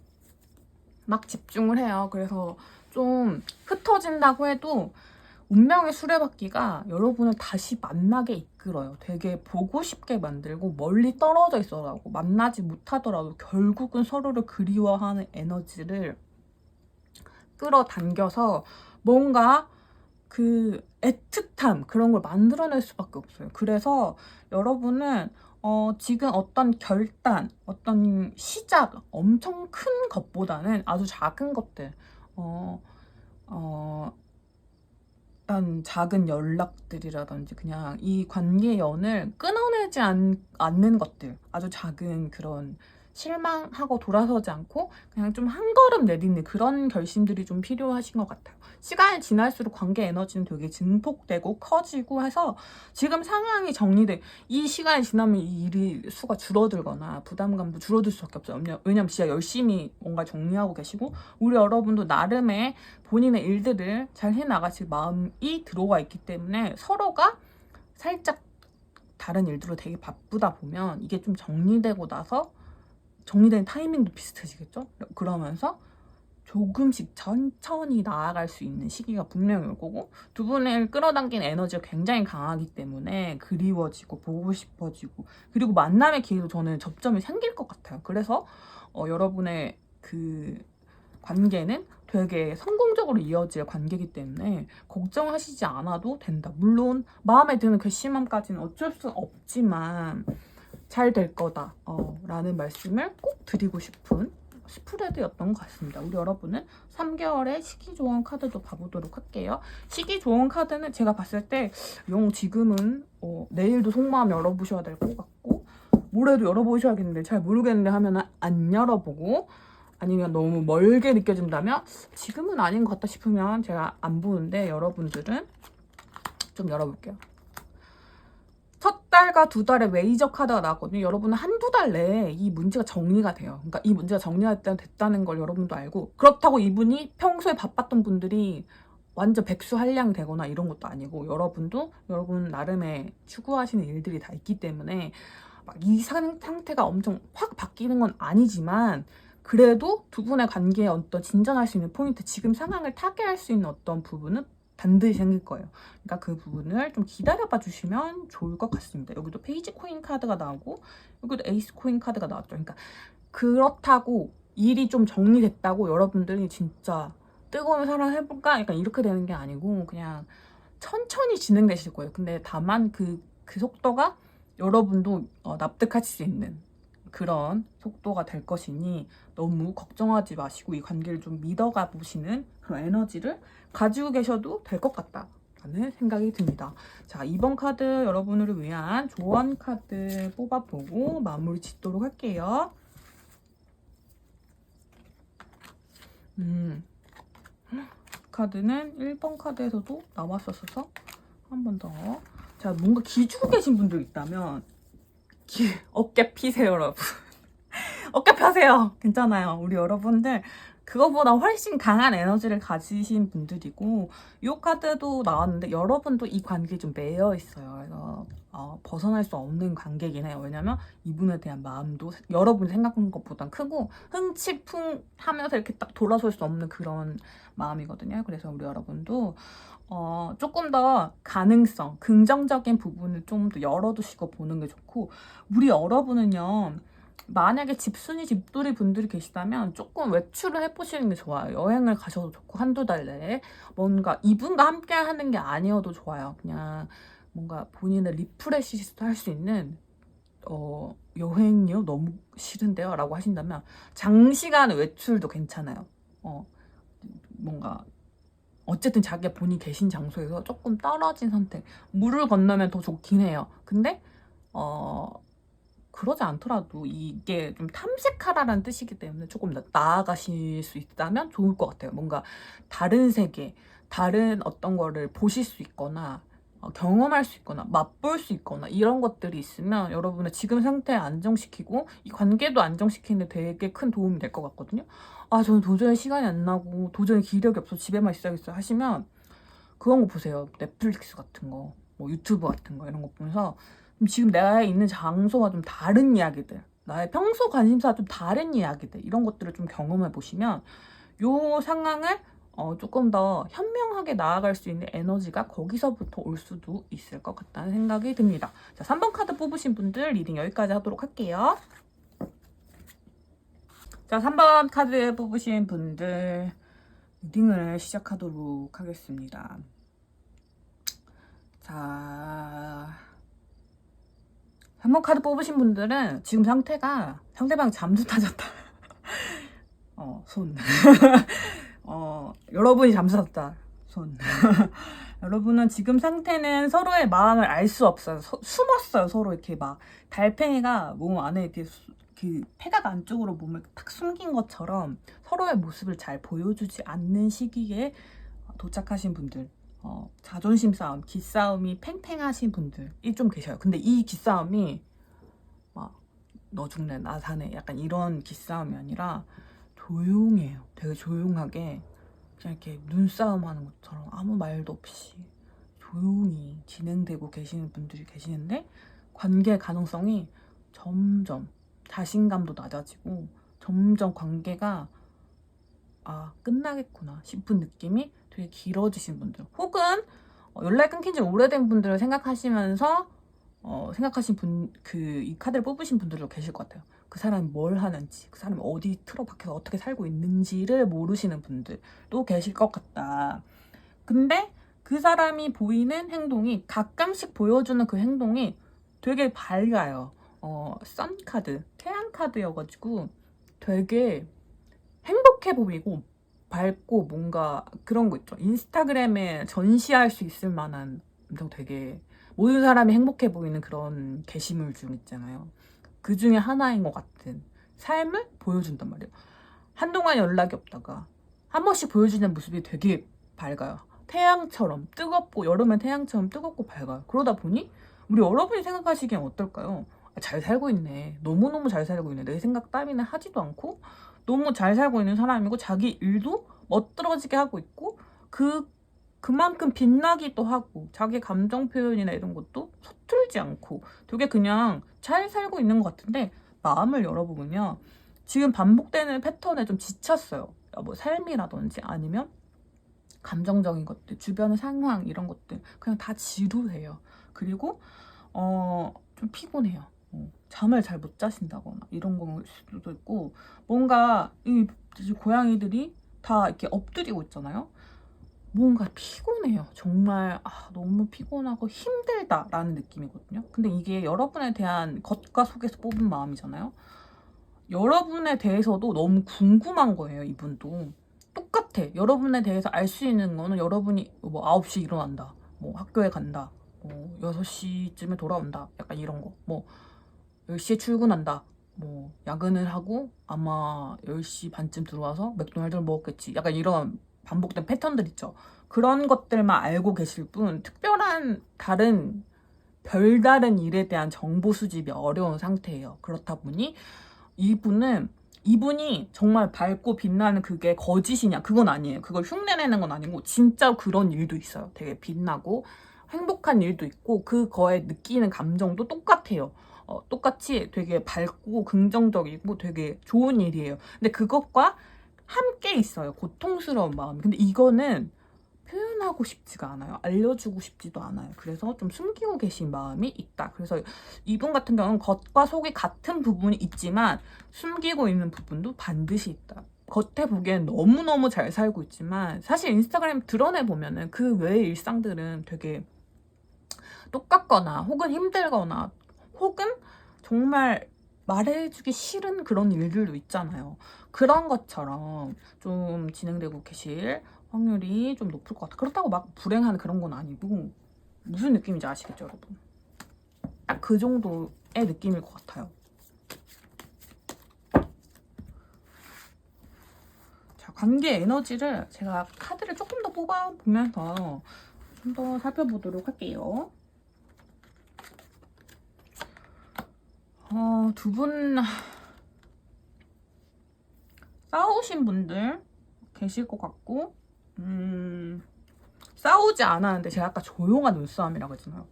막 집중을 해요. 그래서 좀 흩어진다고 해도 운명의 수레바퀴가 여러분을 다시 만나게 이끌어요. 되게 보고 싶게 만들고 멀리 떨어져 있어라고 만나지 못하더라도 결국은 서로를 그리워하는 에너지를 끌어당겨서 뭔가 그 애틋함 그런 걸 만들어낼 수밖에 없어요. 그래서 여러분은 지금 어떤 결단, 어떤 시작, 엄청 큰 것보다는 아주 작은 것들, 일단 작은 연락들이라든지 그냥 이 관계의 연을 끊어내지 않는 것들, 아주 작은 그런 실망하고 돌아서지 않고 그냥 좀 한 걸음 내딛는 그런 결심들이 좀 필요하신 것 같아요. 시간이 지날수록 관계 에너지는 되게 증폭되고 커지고 해서 지금 상황이 정리돼 이 시간이 지나면 이 일이 수가 줄어들거나 부담감도 줄어들 수밖에 없어요. 왜냐면 진짜 열심히 뭔가 정리하고 계시고 우리 여러분도 나름의 본인의 일들을 잘 해나가실 마음이 들어와 있기 때문에 서로가 살짝 다른 일들로 되게 바쁘다 보면 이게 좀 정리되고 나서 정리된 타이밍도 비슷해지겠죠? 그러면서 조금씩 천천히 나아갈 수 있는 시기가 분명히 올 거고 두 분을 끌어당긴 에너지가 굉장히 강하기 때문에 그리워지고 보고 싶어지고 그리고 만남의 기회도 저는 접점이 생길 것 같아요. 그래서 여러분의 그 관계는 되게 성공적으로 이어질 관계이기 때문에 걱정하시지 않아도 된다. 물론 마음에 드는 괘씸함까지는 어쩔 수 없지만 잘 될 거다 라는 말씀을 꼭 드리고 싶은 스프레드였던 것 같습니다. 우리 여러분은 3개월의 시기조언 카드도 봐보도록 할게요. 시기조언 카드는 제가 봤을 때 지금은 내일도 속마음 열어보셔야 될 것 같고 모레도 열어보셔야겠는데 잘 모르겠는데 하면 안 열어보고 아니면 너무 멀게 느껴진다면 지금은 아닌 것 같다 싶으면 제가 안 보는데 여러분들은 좀 열어볼게요. 첫 달과 두 달에 메이저 카드가 나왔거든요. 여러분은 한두 달 내에 이 문제가 정리가 돼요. 그러니까 이 문제가 정리가 됐다는 걸 여러분도 알고 그렇다고 이분이 평소에 바빴던 분들이 완전 백수한량이 되거나 이런 것도 아니고 여러분도 여러분 나름의 추구하시는 일들이 다 있기 때문에 막 이 상태가 엄청 확 바뀌는 건 아니지만 그래도 두 분의 관계에 어떤 진전할 수 있는 포인트, 지금 상황을 타개할 수 있는 어떤 부분은 반드시 생길 거예요. 그러니까 그 부분을 좀 기다려봐 주시면 좋을 것 같습니다. 여기도 페이지 코인 카드가 나오고 여기도 에이스 코인 카드가 나왔죠. 그러니까 그렇다고 일이 좀 정리됐다고 여러분들이 진짜 뜨거운 사랑 해볼까? 약간 이렇게 되는 게 아니고 그냥 천천히 진행되실 거예요. 근데 다만 그 속도가 여러분도 납득하실 수 있는 그런 속도가 될 것이니 너무 걱정하지 마시고 이 관계를 좀 믿어가 보시는 그런 에너지를 가지고 계셔도 될 것 같다라는 생각이 듭니다. 자, 이번 카드 여러분을 위한 조언 카드 뽑아보고 마무리 짓도록 할게요. 카드는 1번 카드에서도 나왔었어서 한 번 더. 자, 뭔가 기주고 계신 분들 있다면 어깨 피세요, 여러분. 어깨 펴세요. 괜찮아요. 우리 여러분들 그거보다 훨씬 강한 에너지를 가지신 분들이고 이 카드도 나왔는데 여러분도 이 관계에 좀 매여 있어요. 그래서 벗어날 수 없는 관계긴 해요. 왜냐면 이분에 대한 마음도 여러분이 생각한 것보다 크고 흥치풍 하면서 이렇게 딱 돌아설 수 없는 그런 마음이거든요. 그래서 우리 여러분도 조금 더 가능성, 긍정적인 부분을 좀 더 열어두시고 보는 게 좋고 우리 여러분은요. 만약에 집순이 집돌이 분들이 계시다면 조금 외출을 해보시는 게 좋아요. 여행을 가셔도 좋고 한두 달 내에 뭔가 이분과 함께 하는 게 아니어도 좋아요. 그냥 뭔가 본인의 리프레시도 할 수 있는 여행이요? 너무 싫은데요? 라고 하신다면 장시간 외출도 괜찮아요. 뭔가 어쨌든 자기가 본인이 계신 장소에서 조금 떨어진 선택 물을 건너면 더 좋긴 해요. 근데 그러지 않더라도 이게 좀 탐색하라는 뜻이기 때문에 조금 나아가실 수 있다면 좋을 것 같아요. 뭔가 다른 세계, 다른 어떤 거를 보실 수 있거나 경험할 수 있거나 맛볼 수 있거나 이런 것들이 있으면 여러분의 지금 상태 안정시키고 이 관계도 안정시키는데 되게 큰 도움이 될 것 같거든요. 저는 도저히 시간이 안 나고 도저히 기력이 없어 집에만 있어야겠어요 하시면 그런 거 보세요. 넷플릭스 같은 거, 뭐 유튜브 같은 거 이런 거 보면서 지금 내가 있는 장소와 좀 다른 이야기들, 나의 평소 관심사와 좀 다른 이야기들 이런 것들을 좀 경험해 보시면 요 상황을 조금 더 현명하게 나아갈 수 있는 에너지가 거기서부터 올 수도 있을 것 같다는 생각이 듭니다. 자, 3번 카드 뽑으신 분들 리딩 여기까지 하도록 할게요. 자, 3번 카드 뽑으신 분들 리딩을 시작하도록 하겠습니다. 자, 3번 카드 뽑으신 분들은 지금 상태가 상대방 잠수 타졌다. 손. 여러분이 잠수 탔다. 손. 여러분은 지금 상태는 서로의 마음을 알 수 없어요. 숨었어요. 서로 이렇게 막 달팽이가 몸 안에 이렇게 그 폐각 안쪽으로 몸을 탁 숨긴 것처럼 서로의 모습을 잘 보여주지 않는 시기에 도착하신 분들, 자존심 싸움, 기싸움이 팽팽하신 분들이 좀 계셔요. 근데 이 기싸움이 막 너 죽네 나 사네 약간 이런 기싸움이 아니라 조용해요. 되게 조용하게 그냥 이렇게 눈싸움 하는 것처럼 아무 말도 없이 조용히 진행되고 계시는 분들이 계시는데 관계 가능성이 점점 자신감도 낮아지고 점점 관계가 끝나겠구나 싶은 느낌이 되게 길어지신 분들, 혹은 연락이 끊긴 지 오래된 분들을 생각하시면서 생각하신 분, 이 카드를 뽑으신 분들도 계실 것 같아요. 그 사람이 뭘 하는지, 그 사람이 어디 틀어박혀서 어떻게 살고 있는지를 모르시는 분들도 계실 것 같다. 근데 그 사람이 보이는 행동이, 가끔씩 보여주는 그 행동이 되게 밝아요. 선 카드, 태양 카드여가지고 되게 행복해 보이고 밝고 뭔가 그런 거 있죠. 인스타그램에 전시할 수 있을 만한 엄청 되게 모든 사람이 행복해 보이는 그런 게시물 중 있잖아요. 그 중에 하나인 것 같은 삶을 보여준단 말이에요. 한동안 연락이 없다가 한 번씩 보여주는 모습이 되게 밝아요. 태양처럼 뜨겁고, 여름엔 태양처럼 뜨겁고 밝아요. 그러다 보니 우리 여러분이 생각하시기엔 어떨까요? 잘 살고 있네. 너무너무 잘 살고 있네. 내 생각 따위는 하지도 않고 너무 잘 살고 있는 사람이고 자기 일도 멋들어지게 하고 있고 그만큼 빛나기도 하고 자기 감정 표현이나 이런 것도 서툴지 않고 되게 그냥 잘 살고 있는 것 같은데 마음을 열어보면요. 지금 반복되는 패턴에 좀 지쳤어요. 뭐 삶이라든지 아니면 감정적인 것들, 주변의 상황 이런 것들 그냥 다 지루해요. 그리고 좀 피곤해요. 잠을 잘 못 자신다거나 이런 걸 수도 있고, 뭔가 이 고양이들이 다 이렇게 엎드리고 있잖아요. 뭔가 피곤해요. 정말 너무 피곤하고 힘들다라는 느낌이거든요. 근데 이게 여러분에 대한 겉과 속에서 뽑은 마음이잖아요. 여러분에 대해서도 너무 궁금한 거예요. 이분도 똑같아. 여러분에 대해서 알 수 있는 거는 여러분이 뭐 9시 일어난다, 뭐 학교에 간다, 6시쯤에 돌아온다, 약간 이런 거, 뭐 10시에 출근한다, 뭐 야근을 하고 아마 10시 반쯤 들어와서 맥도날드를 먹었겠지, 약간 이런 반복된 패턴들 있죠. 그런 것들만 알고 계실 뿐 특별한 다른 별다른 일에 대한 정보 수집이 어려운 상태예요. 그렇다 보니 이분이 정말 밝고 빛나는 그게 거짓이냐, 그건 아니에요. 그걸 흉내내는 건 아니고 진짜 그런 일도 있어요. 되게 빛나고 행복한 일도 있고 그거에 느끼는 감정도 똑같아요. 똑같이 되게 밝고 긍정적이고 되게 좋은 일이에요. 근데 그것과 함께 있어요. 고통스러운 마음. 근데 이거는 표현하고 싶지가 않아요. 알려주고 싶지도 않아요. 그래서 좀 숨기고 계신 마음이 있다. 그래서 이분 같은 경우는 겉과 속이 같은 부분이 있지만 숨기고 있는 부분도 반드시 있다. 겉에 보기엔 너무너무 잘 살고 있지만 사실 인스타그램 드러내보면은 그 외의 일상들은 되게 똑같거나 혹은 힘들거나 혹은 정말 말해주기 싫은 그런 일들도 있잖아요. 그런 것처럼 좀 진행되고 계실 확률이 좀 높을 것 같아요. 그렇다고 막 불행한 그런 건 아니고 무슨 느낌인지 아시겠죠, 여러분? 딱 그 정도의 느낌일 것 같아요. 자, 관계 에너지를 제가 카드를 조금 더 뽑아보면서 좀 더 살펴보도록 할게요. 두 분 싸우신 분들 계실 것 같고, 싸우지 않았는데 제가 아까 조용한 눈싸움이라고 했잖아요.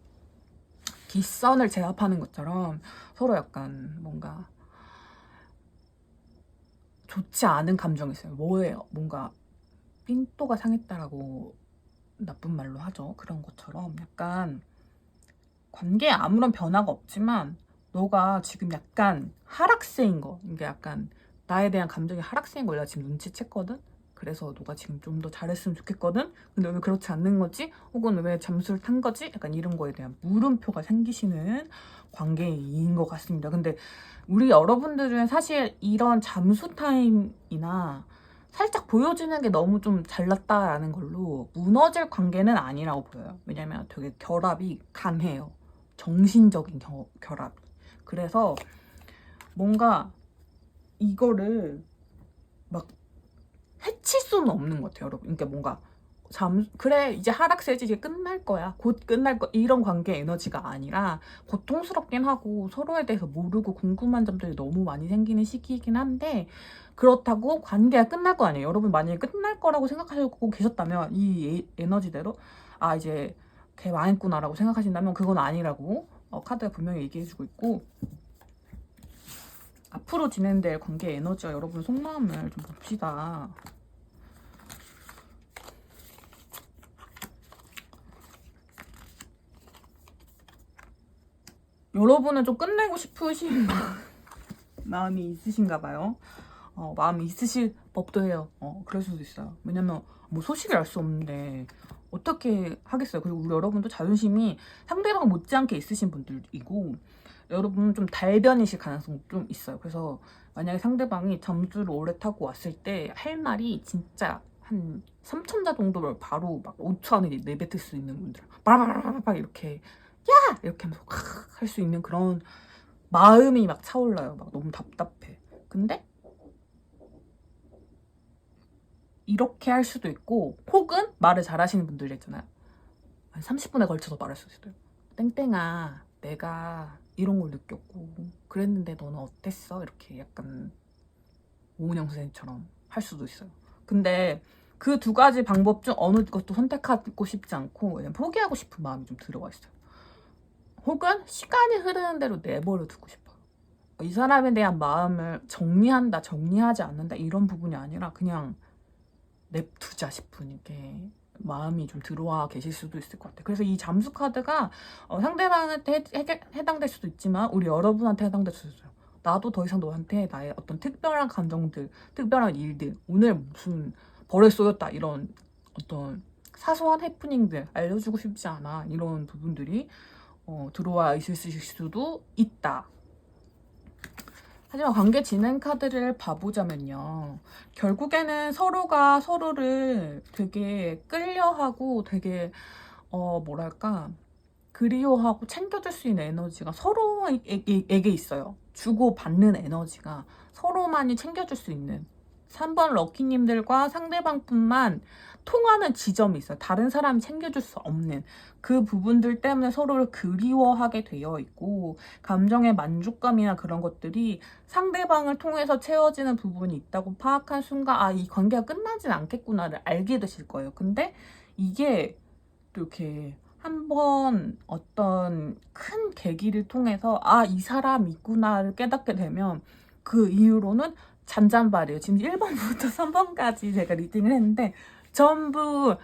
깃선을 제압하는 것처럼 서로 약간 뭔가 좋지 않은 감정이 있어요. 뭐예요? 뭔가 삔또가 상했다라고 나쁜 말로 하죠. 그런 것처럼 약간 관계에 아무런 변화가 없지만 너가 지금 약간 하락세인 거, 이게 약간 나에 대한 감정이 하락세인 걸 내가 지금 눈치챘거든? 그래서 너가 지금 좀 더 잘했으면 좋겠거든? 근데 왜 그렇지 않는 거지? 혹은 왜 잠수를 탄 거지? 약간 이런 거에 대한 물음표가 생기시는 관계인 것 같습니다. 근데 우리 여러분들은 사실 이런 잠수 타임이나 살짝 보여주는 게 너무 좀 잘났다라는 걸로 무너질 관계는 아니라고 보여요. 왜냐면 되게 결합이 강해요. 정신적인 결합. 그래서 뭔가 이거를 막 해칠 수는 없는 것 같아요, 여러분. 그러니까 뭔가 그래 이제 하락세지 이제 끝날 거야 곧 끝날 거 이런 관계 에너지가 아니라 고통스럽긴 하고 서로에 대해서 모르고 궁금한 점들이 너무 많이 생기는 시기이긴 한데 그렇다고 관계가 끝날 거 아니에요. 여러분 만약에 끝날 거라고 생각하고 계셨다면 이 에너지대로 아 이제 걔 망했구나라고 생각하신다면 그건 아니라고 카드가 분명히 얘기해주고 있고 앞으로 진행될 관계 에너지와 여러분 속마음을 좀 봅시다. 여러분은 좀 끝내고 싶으신 마음이 있으신가 봐요. 마음이 있으실 법도 해요. 그럴 수도 있어요. 왜냐면 뭐 소식을 알 수 없는데 어떻게 하겠어요. 그리고 우리 여러분도 자존심이 상대방 못지않게 있으신 분들이고 여러분은 좀 달변이실 가능성이 좀 있어요. 그래서 만약에 상대방이 잠수를 오래 타고 왔을 때 할 말이 진짜 한 3천자 정도를 바로 막 5초 안에 내뱉을 수 있는 분들 바라바라바라 이렇게 야! 이렇게 하면서 할 수 있는 그런 마음이 막 차올라요. 막 너무 답답해. 근데 이렇게 할 수도 있고 혹은 말을 잘하시는 분들 있잖아요. 한 30분에 걸쳐서 말할 수 있어요. 땡땡아 내가 이런 걸 느꼈고 그랬는데 너는 어땠어? 이렇게 약간 오은영 선생님처럼 할 수도 있어요. 근데 그 두 가지 방법 중 어느 것도 선택하고 싶지 않고 그냥 포기하고 싶은 마음이 좀 들어가 있어요. 혹은 시간이 흐르는 대로 내버려 두고 싶어요. 이 사람에 대한 마음을 정리한다, 정리하지 않는다 이런 부분이 아니라 그냥 냅두자 싶은 게 마음이 좀 들어와 계실 수도 있을 것 같아요. 그래서 이 잠수 카드가 상대방한테 해당될 수도 있지만 우리 여러분한테 해당될 수도 있어요. 나도 더 이상 너한테 나의 어떤 특별한 감정들, 특별한 일들, 오늘 무슨 벌을 쏘였다 이런 어떤 사소한 해프닝들 알려주고 싶지 않아 이런 부분들이 들어와 있을 수도 있다. 하지만 관계 진행 카드를 봐보자면요. 결국에는 서로가 서로를 되게 끌려하고 되게 뭐랄까 그리워하고 챙겨줄 수 있는 에너지가 서로에게 있어요. 주고받는 에너지가 서로만이 챙겨줄 수 있는 3번 럭키님들과 상대방뿐만 통하는 지점이 있어요. 다른 사람이 챙겨줄 수 없는 그 부분들 때문에 서로를 그리워하게 되어 있고 감정의 만족감이나 그런 것들이 상대방을 통해서 채워지는 부분이 있다고 파악한 순간 아, 이 관계가 끝나진 않겠구나를 알게 되실 거예요. 근데 이게 또 이렇게 한번 어떤 큰 계기를 통해서 아, 이 사람 있구나를 깨닫게 되면 그 이후로는 잔잔바리예요. 지금 1번부터 3번까지 제가 리딩을 했는데 전부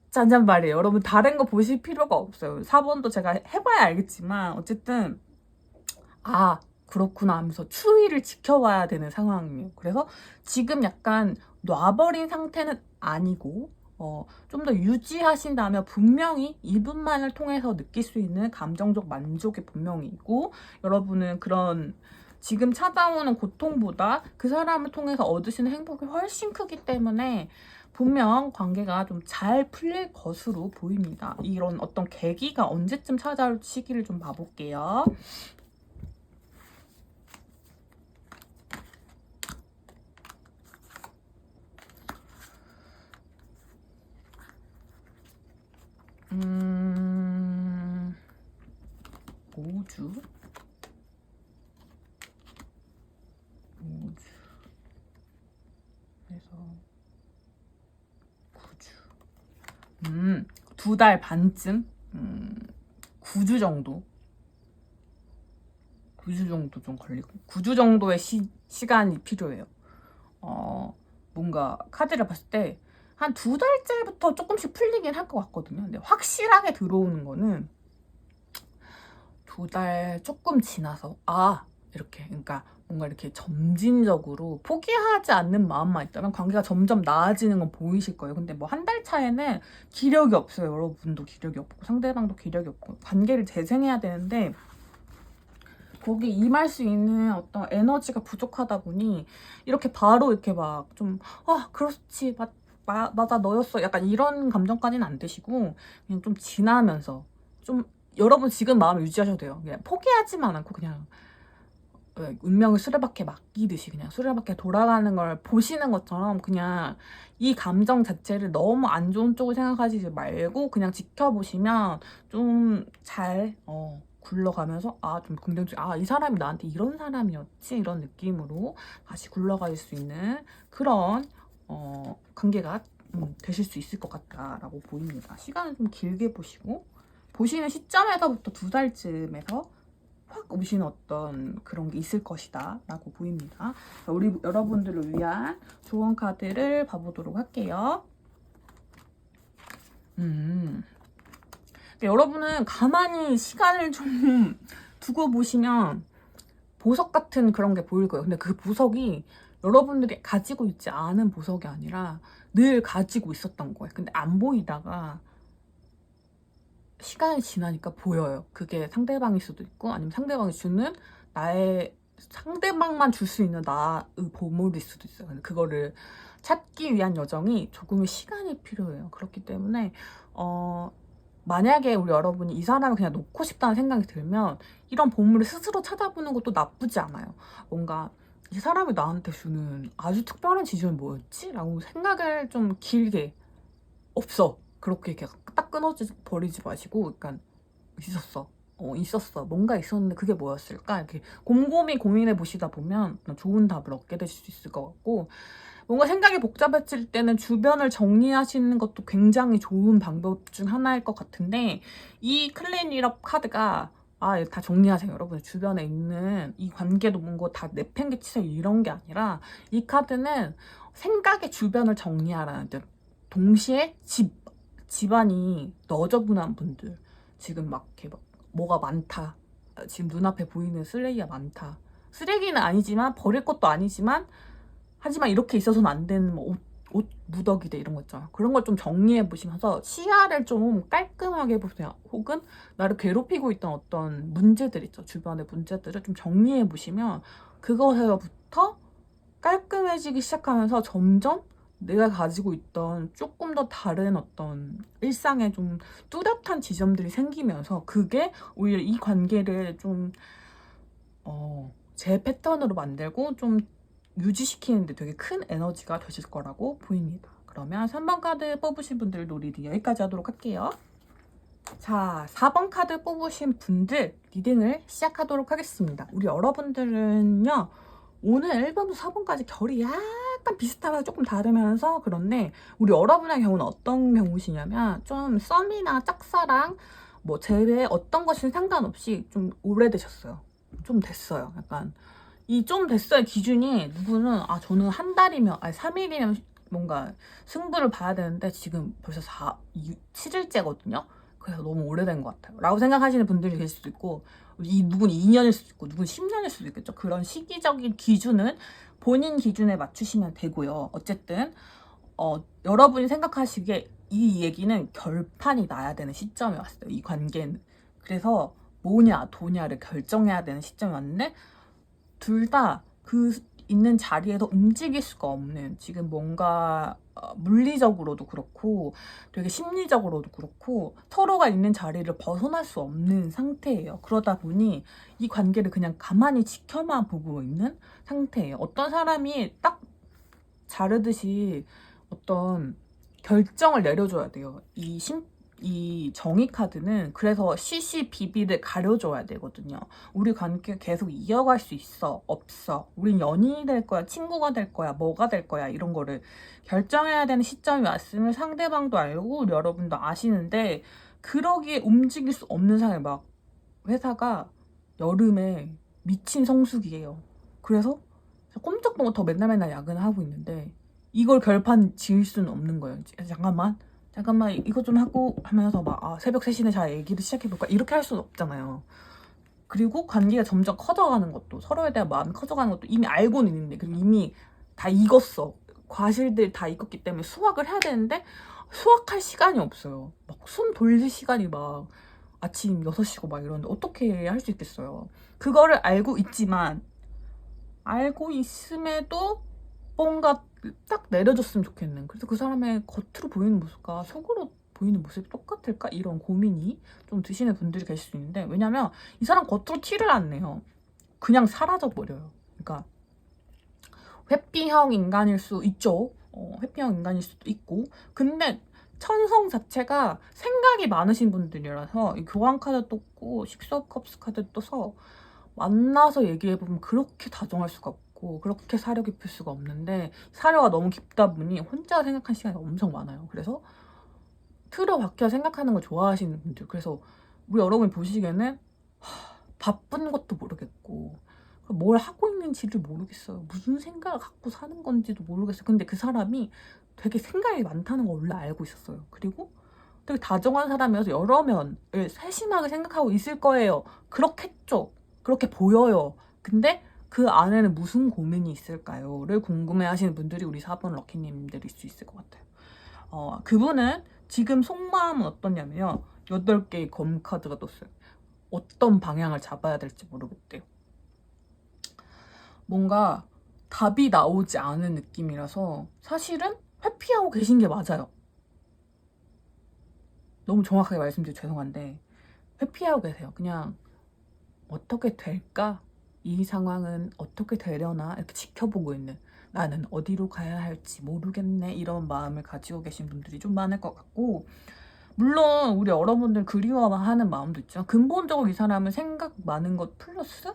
잔잔바리예요. 여러분 다른 거 보실 필요가 없어요. 4번도 제가 해봐야 알겠지만 어쨌든 아 그렇구나 하면서 추이를 지켜봐야 되는 상황이에요. 그래서 지금 약간 놔버린 상태는 아니고 좀 더 유지하신다면 분명히 이분만을 통해서 느낄 수 있는 감정적 만족이 분명히 있고 여러분은 그런 지금 찾아오는 고통보다 그 사람을 통해서 얻으시는 행복이 훨씬 크기 때문에 분명 관계가 좀 잘 풀릴 것으로 보입니다. 이런 어떤 계기가 언제쯤 찾아올 시기를 좀 봐볼게요. 우주 그래서 9주 2달 반쯤 9주 정도 9주 정도 좀 걸리고 9주 정도의 시간이 필요해요. 뭔가 카드를 봤을 때 한 2달째부터 조금씩 풀리긴 할 것 같거든요. 근데 확실하게 들어오는 거는 2달 조금 지나서 이렇게, 그러니까 뭔가 이렇게 점진적으로 포기하지 않는 마음만 있다면 관계가 점점 나아지는 건 보이실 거예요. 근데 뭐 한 달 차에는 기력이 없어요. 여러분도 기력이 없고 상대방도 기력이 없고 관계를 재생해야 되는데 거기 임할 수 있는 어떤 에너지가 부족하다 보니 이렇게 바로 이렇게 막 좀 그렇지 맞아 너였어 약간 이런 감정까지는 안 되시고 그냥 좀 지나면서 좀 여러분 지금 마음을 유지하셔도 돼요. 그냥 포기하지만 않고 그냥 운명을 수레바퀴에 맡기듯이 그냥 수레바퀴에 돌아가는 걸 보시는 것처럼 그냥 이 감정 자체를 너무 안 좋은 쪽을 생각하시지 말고 그냥 지켜보시면 좀 잘 굴러가면서 좀 긍정적 이 사람이 나한테 이런 사람이었지 이런 느낌으로 다시 굴러갈 수 있는 그런 관계가 되실 수 있을 것 같다라고 보입니다. 시간을 좀 길게 보시고 보시는 시점에서부터 2달쯤에서 확 오시는 어떤 그런 게 있을 것이다 라고 보입니다. 우리 여러분들을 위한 조언 카드를 봐보도록 할게요. 여러분은 가만히 시간을 좀 두고 보시면 보석 같은 그런 게 보일 거예요. 근데 그 보석이 여러분들이 가지고 있지 않은 보석이 아니라 늘 가지고 있었던 거예요. 근데 안 보이다가 시간이 지나니까 보여요. 그게 상대방일 수도 있고 아니면 상대방이 주는 나의 상대방만 줄 수 있는 나의 보물일 수도 있어요. 근데 그거를 찾기 위한 여정이 조금의 시간이 필요해요. 그렇기 때문에 만약에 우리 여러분이 이 사람을 그냥 놓고 싶다는 생각이 들면 이런 보물을 스스로 찾아보는 것도 나쁘지 않아요. 뭔가 이 사람이 나한테 주는 아주 특별한 지점이 뭐였지? 라고 생각을 좀 길게 없어. 그렇게 이렇게 딱 끊어지 버리지 마시고 약간 있었어. 뭔가 있었는데 그게 뭐였을까? 이렇게 곰곰이 고민해 보시다 보면 좋은 답을 얻게 되실 수 있을 것 같고 뭔가 생각이 복잡해질 때는 주변을 정리하시는 것도 굉장히 좋은 방법 중 하나일 것 같은데 이 클린이업 카드가 다 정리하세요. 여러분 주변에 있는 이 관계도 뭔가 다 내팽개치세요 이런 게 아니라 이 카드는 생각의 주변을 정리하라는 뜻. 동시에 집안이 너저분한 분들 지금 막 이렇게 뭐가 많다. 지금 눈앞에 보이는 쓰레기가 많다. 쓰레기는 아니지만 버릴 것도 아니지만 하지만 이렇게 있어서는 안 되는 옷 무더기들 이런 거 있잖아. 그런 걸 좀 정리해 보시면서 시야를 좀 깔끔하게 보세요. 혹은 나를 괴롭히고 있던 어떤 문제들 있죠. 주변의 문제들을 좀 정리해 보시면 그것에서부터 깔끔해지기 시작하면서 점점 내가 가지고 있던 조금 더 다른 어떤 일상에 좀 뚜렷한 지점들이 생기면서 그게 오히려 이 관계를 좀 제 패턴으로 만들고 좀 유지시키는데 되게 큰 에너지가 되실 거라고 보입니다. 그러면 3번 카드 뽑으신 분들 리딩 여기까지 하도록 할게요. 자, 4번 카드 뽑으신 분들 리딩을 시작하도록 하겠습니다. 우리 여러분들은요, 오늘 1번부터 4번까지 결이 약간 비슷하면서 조금 다르면서 그런데 우리 여러분의 경우는 어떤 경우시냐면 좀 썸이나 짝사랑 뭐 제외 어떤 것이든 상관없이 좀 오래되셨어요. 좀 됐어요. 약간 이 좀 됐어의 기준이 누구는 저는 한 달이면 3일이면 뭔가 승부를 봐야 되는데 지금 벌써 7일째거든요. 그래서 너무 오래된 것 같아요. 라고 생각하시는 분들이 계실 수도 있고 누군 2년일 수도 있고 누군 10년일 수도 있겠죠. 그런 시기적인 기준은 본인 기준에 맞추시면 되고요. 어쨌든 여러분이 생각하시기에 이 얘기는 결판이 나야 되는 시점이 왔어요. 이 관계는. 그래서 뭐냐 도냐를 결정해야 되는 시점이 왔는데 둘 다 그 있는 자리에서 움직일 수가 없는 지금 뭔가 물리적으로도 그렇고 되게 심리적으로도 그렇고 서로가 있는 자리를 벗어날 수 없는 상태예요. 그러다 보니 이 관계를 그냥 가만히 지켜만 보고 있는 상태예요. 어떤 사람이 딱 자르듯이 어떤 결정을 내려줘야 돼요. 이 정의 카드는 그래서 시시비비를 가려줘야 되거든요. 우리 관계 계속 이어갈 수 있어, 없어. 우린 연인이 될 거야, 친구가 될 거야, 뭐가 될 거야 이런 거를 결정해야 되는 시점이 왔으면 상대방도 알고 여러분도 아시는데 그러기에 움직일 수 없는 상황에 막 회사가 여름에 미친 성수기예요. 그래서 꼼짝도 못 하고 맨날 야근을 하고 있는데 이걸 결판 지을 수는 없는 거예요. 잠깐만 이거 좀 하고 하면서 막 새벽 3시에 자 얘기를 시작해볼까 이렇게 할 수는 없잖아요. 그리고 관계가 점점 커져가는 것도, 서로에 대한 마음이 커져가는 것도 이미 알고는 있는데, 그리고 이미 다 익었어. 과실들 다 익었기 때문에 수확을 해야 되는데 수확할 시간이 없어요. 막 손 돌릴 시간이 막 아침 6시고 막 이러는데 어떻게 할 수 있겠어요. 그거를 알고 있지만, 알고 있음에도 뭔가 딱 내려줬으면 좋겠는, 그래서 그 사람의 겉으로 보이는 모습과 속으로 보이는 모습이 똑같을까? 이런 고민이 좀 드시는 분들이 계실 수 있는데, 왜냐면 이 사람 겉으로 티를 안 내요. 그냥 사라져버려요. 그러니까 회피형 인간일 수 있죠. 회피형 인간일 수도 있고. 근데 천성 자체가 생각이 많으신 분들이라서 이 교환 카드 떴고 식스 오브 컵스 카드 떠서 만나서 얘기해보면 그렇게 다정할 수가 없고 그렇게 사려 깊을 수가 없는데, 사려가 너무 깊다 보니 혼자 생각한 시간이 엄청 많아요. 그래서 틀어박혀 생각하는 걸 좋아하시는 분들, 그래서 우리 여러분이 보시기에는 바쁜 것도 모르겠고 뭘 하고 있는지를 모르겠어요. 무슨 생각을 갖고 사는 건지도 모르겠어요. 근데 그 사람이 되게 생각이 많다는 걸 원래 알고 있었어요. 그리고 되게 다정한 사람이어서 여러 면을 세심하게 생각하고 있을 거예요. 그렇겠죠. 그렇게 보여요. 근데 그 안에는 무슨 고민이 있을까요?를 궁금해 하시는 분들이 우리 4번 럭키님들일 수 있을 것 같아요. 그분은 지금 속마음은 어떠냐면요. 8개의 검 카드가 떴어요. 어떤 방향을 잡아야 될지 모르겠대요. 뭔가 답이 나오지 않은 느낌이라서 사실은 회피하고 계신 게 맞아요. 너무 정확하게 말씀드려 죄송한데 회피하고 계세요. 그냥 어떻게 될까? 이 상황은 어떻게 되려나? 이렇게 지켜보고 있는, 나는 어디로 가야 할지 모르겠네, 이런 마음을 가지고 계신 분들이 좀 많을 것 같고, 물론 우리 여러분들 그리워하는 마음도 있지만 근본적으로 이 사람은 생각 많은 것 플러스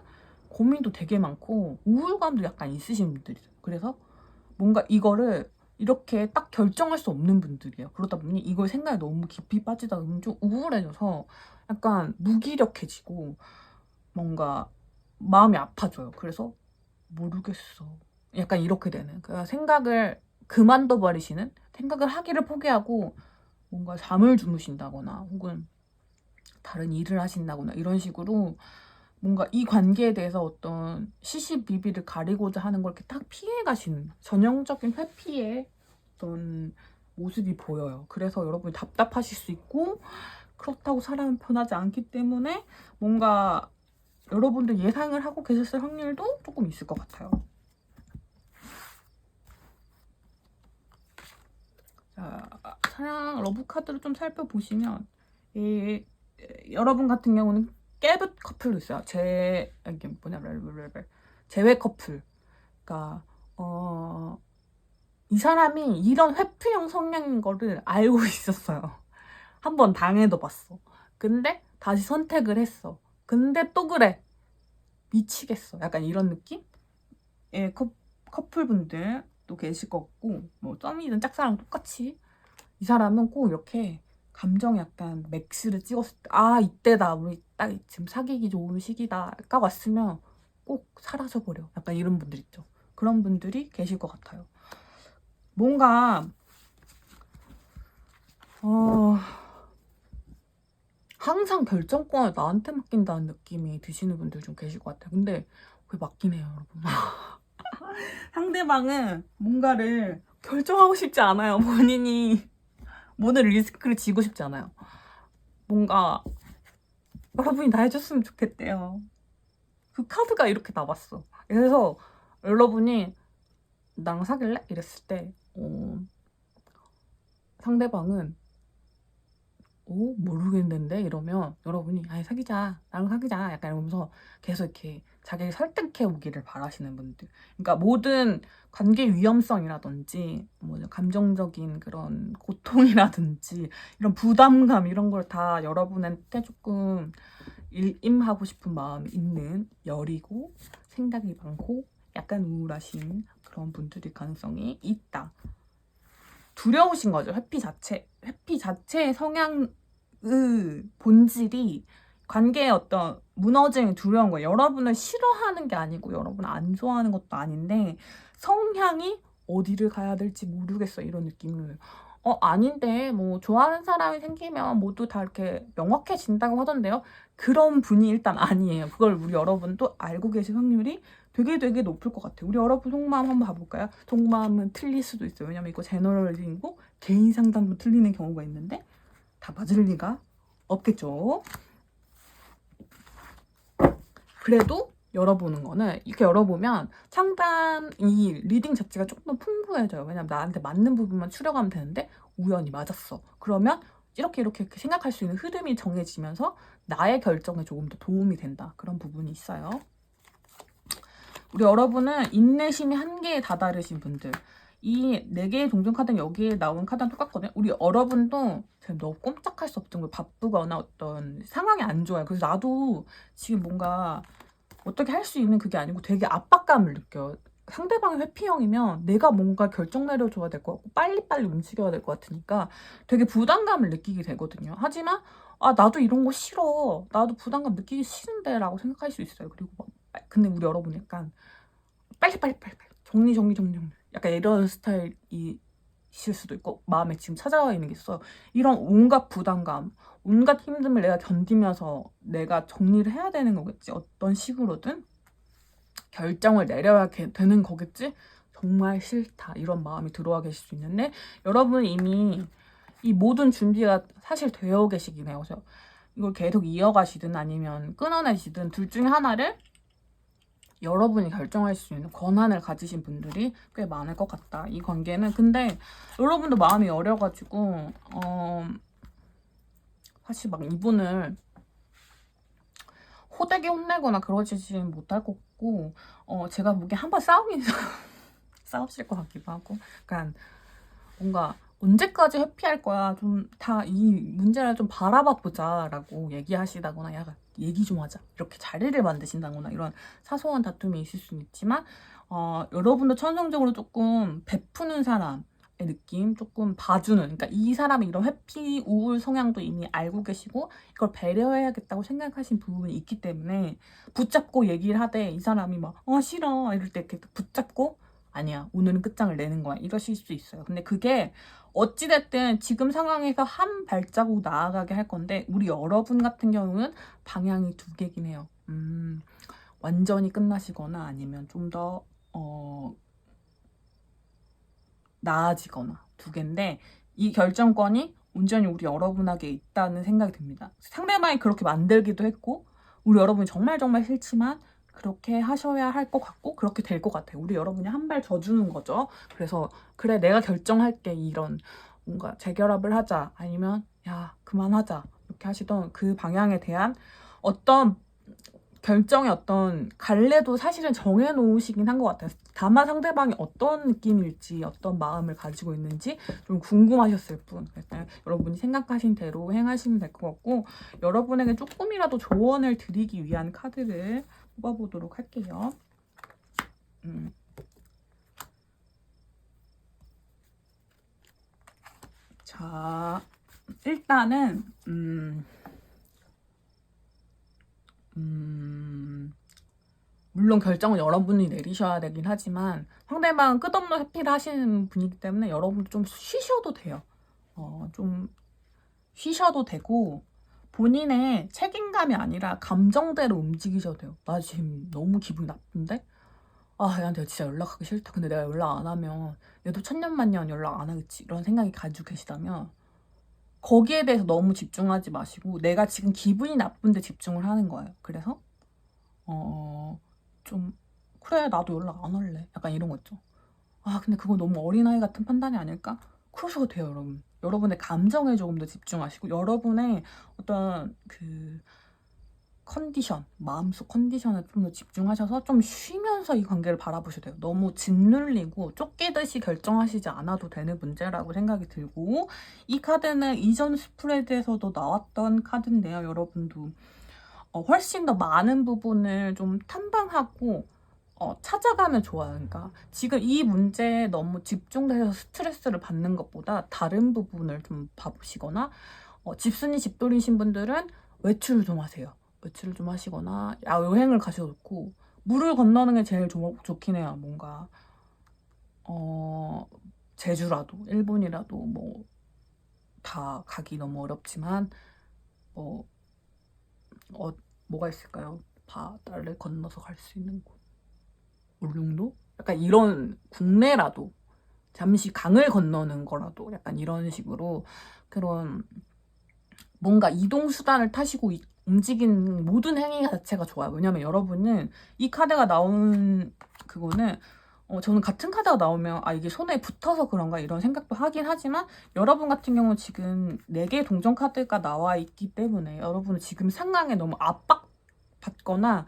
고민도 되게 많고 우울감도 약간 있으신 분들이죠. 그래서 뭔가 이거를 이렇게 딱 결정할 수 없는 분들이에요. 그러다 보니 이걸 생각에 너무 깊이 빠지다 보면 좀 우울해져서 약간 무기력해지고 뭔가 마음이 아파져요. 그래서 모르겠어, 약간 이렇게 되는, 그러니까 생각을 그만둬 버리시는, 생각을 하기를 포기하고 뭔가 잠을 주무신다거나 혹은 다른 일을 하신다거나 이런 식으로 뭔가 이 관계에 대해서 어떤 시시비비를 가리고자 하는 걸 이렇게 딱 피해 가시는 전형적인 회피의 어떤 모습이 보여요. 그래서 여러분이 답답하실 수 있고, 그렇다고 사람은 변하지 않기 때문에 뭔가 여러분들 예상을 하고 계셨을 확률도 조금 있을 것 같아요. 자, 사랑 러브 카드를 좀 살펴보시면 여러분 같은 경우는 깨붓 커플도 있어요. 이게 뭐냐, 재회 커플. 그러니까 이 사람이 이런 회피형 성향인 거를 알고 있었어요. 한번 당해도 봤어. 근데 다시 선택을 했어. 근데 또 그래. 미치겠어. 약간 이런 느낌? 예, 커플분들 또 계실 것 같고, 뭐 썸이든 짝사랑 똑같이 이 사람은 꼭 이렇게 감정 약간 맥스를 찍었을 때, 이때다, 우리 딱 지금 사귀기 좋은 시기다 딱 왔으면 꼭 사라져버려. 약간 이런 분들 있죠. 그런 분들이 계실 것 같아요. 뭔가 항상 결정권을 나한테 맡긴다는 느낌이 드시는 분들 좀 계실 것 같아요. 근데 그게 맞긴 해요, 여러분. 상대방은 뭔가를 결정하고 싶지 않아요. 본인이 모든 리스크를 지고 싶지 않아요. 뭔가 여러분이 다 해줬으면 좋겠대요. 그 카드가 이렇게 나왔어. 그래서 여러분이 나랑 사귈래? 이랬을 때 상대방은 모르겠는데 이러면 여러분이 사귀자, 나랑 사귀자, 약간 이러면서 계속 이렇게 자기를 설득해 오기를 바라시는 분들. 그러니까 모든 관계 위험성이라든지 뭐 감정적인 그런 고통이라든지 이런 부담감, 이런 걸 다 여러분한테 조금 일임하고 싶은 마음이 있는, 여리고 생각이 많고 약간 우울하신 그런 분들일 가능성이 있다. 두려우신 거죠. 회피 자체의 성향의 본질이 관계의 어떤 무너짐이 두려운 거예요. 여러분을 싫어하는 게 아니고 여러분을 안 좋아하는 것도 아닌데 성향이 어디를 가야 될지 모르겠어 이런 느낌을. 아닌데 뭐 좋아하는 사람이 생기면 모두 다 이렇게 명확해진다고 하던데요. 그런 분이 일단 아니에요. 그걸 우리 여러분도 알고 계실 확률이 되게 높을 것 같아요. 우리 여러분 속마음 한번 봐볼까요? 속마음은 틀릴 수도 있어요. 왜냐면 이거 제너럴링이고 개인 상담도 틀리는 경우가 있는데 다 맞을 리가 없겠죠. 그래도 열어보는 거는 이렇게 열어보면 상담 이 리딩 자체가 조금 더 풍부해져요. 왜냐면 나한테 맞는 부분만 추려가면 되는데 우연히 맞았어. 그러면 이렇게 생각할 수 있는 흐름이 정해지면서 나의 결정에 조금 더 도움이 된다. 그런 부분이 있어요. 우리 여러분은 인내심이 한계에 다다르신 분들, 이 4개의 동전 카드는 여기에 나오는 카드랑 똑같거든요. 우리 여러분도 지금 너무 꼼짝할 수 없던 걸 바쁘거나 어떤 상황이 안 좋아요. 그래서 나도 지금 뭔가 어떻게 할 수 있는 그게 아니고 되게 압박감을 느껴요. 상대방이 회피형이면 내가 뭔가 결정 내려줘야 될 것 같고 빨리빨리 움직여야 될 것 같으니까 되게 부담감을 느끼게 되거든요. 하지만 나도 이런 거 싫어. 나도 부담감 느끼기 싫은데 라고 생각할 수 있어요. 그리고 근데 우리 여러분 약간 빨리 정리 약간 이런 스타일이실 수도 있고 마음에 지금 찾아와 있는 게 있어요. 이런 온갖 부담감, 온갖 힘듦을 내가 견디면서 내가 정리를 해야 되는 거겠지. 어떤 식으로든 결정을 내려야 되는 거겠지. 정말 싫다 이런 마음이 들어와 계실 수 있는데 여러분은 이미 이 모든 준비가 사실 되어 계시긴 해요. 그래서 이걸 계속 이어가시든 아니면 끊어내시든 둘 중에 하나를 여러분이 결정할 수 있는 권한을 가지신 분들이 꽤 많을 것 같다. 이 관계는. 근데 여러분도 마음이 어려가지고 사실 막 이분을 호되게 혼내거나 그러지는 못할 것 같고 제가 보기엔 한번 싸우실 것 같기도 하고 그러니까 뭔가 언제까지 회피할 거야. 좀 다 이 문제를 좀 바라봐 보자 라고 얘기하시다거나 약간 얘기 좀 하자 이렇게 자리를 만드신다거나 이런 사소한 다툼이 있을 수는 있지만 여러분도 천성적으로 조금 베푸는 사람의 느낌, 조금 봐주는, 그러니까 이 사람이 이런 회피 우울 성향도 이미 알고 계시고 이걸 배려해야겠다고 생각하신 부분이 있기 때문에 붙잡고 얘기를 하되 이 사람이 막 싫어 이럴 때 이렇게 붙잡고 아니야 오늘은 끝장을 내는 거야 이러실 수 있어요. 근데 그게 어찌됐든 지금 상황에서 한 발자국 나아가게 할 건데 우리 여러분 같은 경우는 방향이 2개긴 해요. 완전히 끝나시거나 아니면 좀 더 나아지거나 2개인데 이 결정권이 온전히 우리 여러분에게 있다는 생각이 듭니다. 상대방이 그렇게 만들기도 했고 우리 여러분이 정말 싫지만 그렇게 하셔야 할 것 같고 그렇게 될 것 같아요. 우리 여러분이 한 발 져주는 거죠. 그래서 그래 내가 결정할게 이런 뭔가 재결합을 하자 아니면 야 그만하자 이렇게 하시던 그 방향에 대한 어떤 결정의 어떤 갈래도 사실은 정해놓으시긴 한 것 같아요. 다만 상대방이 어떤 느낌일지 어떤 마음을 가지고 있는지 좀 궁금하셨을 뿐. 일단 여러분이 생각하신 대로 행하시면 될 것 같고 여러분에게 조금이라도 조언을 드리기 위한 카드를 뽑아보도록 할게요. 자, 일단은 물론 결정은 여러분이 내리셔야 되긴 하지만 상대방은 끝없는 회피를 하시는 분이기 때문에 여러분도 좀 쉬셔도 돼요. 좀 쉬셔도 되고 본인의 책임감이 아니라 감정대로 움직이셔도 돼요. 나 지금 너무 기분이 나쁜데? 얘한테 진짜 연락하기 싫다. 근데 내가 연락 안 하면 얘도 천년만년 연락 안 하겠지. 이런 생각이 가지고 계시다면 거기에 대해서 너무 집중하지 마시고 내가 지금 기분이 나쁜데 집중을 하는 거예요. 그래서 좀 그래 나도 연락 안 할래. 약간 이런 거 있죠. 근데 그거 너무 어린아이 같은 판단이 아닐까? 그러셔도 돼요, 여러분. 여러분의 감정에 조금 더 집중하시고 여러분의 어떤 그 컨디션, 마음속 컨디션에 좀 더 집중하셔서 좀 쉬면서 이 관계를 바라보셔도 돼요. 너무 짓눌리고 쫓기듯이 결정하시지 않아도 되는 문제라고 생각이 들고 이 카드는 이전 스프레드에서도 나왔던 카드인데요. 여러분도 훨씬 더 많은 부분을 좀 탐방하고 찾아가면 좋아요. 그러니까 지금 이 문제에 너무 집중돼서 스트레스를 받는 것보다 다른 부분을 좀 봐보시거나 집순이 집돌이신 분들은 외출을 좀 하세요. 외출을 좀 하시거나 여행을 가셔도 좋고 물을 건너는 게 제일 좋긴 해요. 뭔가 제주라도 일본이라도 뭐 다 가기 너무 어렵지만 뭐 뭐가 있을까요? 바다를 건너서 갈 수 있는 곳. 울릉도? 약간 이런 국내라도 잠시 강을 건너는 거라도 약간 이런 식으로 그런 뭔가 이동 수단을 타시고 움직이는 모든 행위 자체가 좋아요. 왜냐면 여러분은 이 카드가 나온 그거는 저는 같은 카드가 나오면 이게 손에 붙어서 그런가 이런 생각도 하긴 하지만 여러분 같은 경우는 지금 4개의 동전 카드가 나와 있기 때문에 여러분은 지금 상황에 너무 압박받거나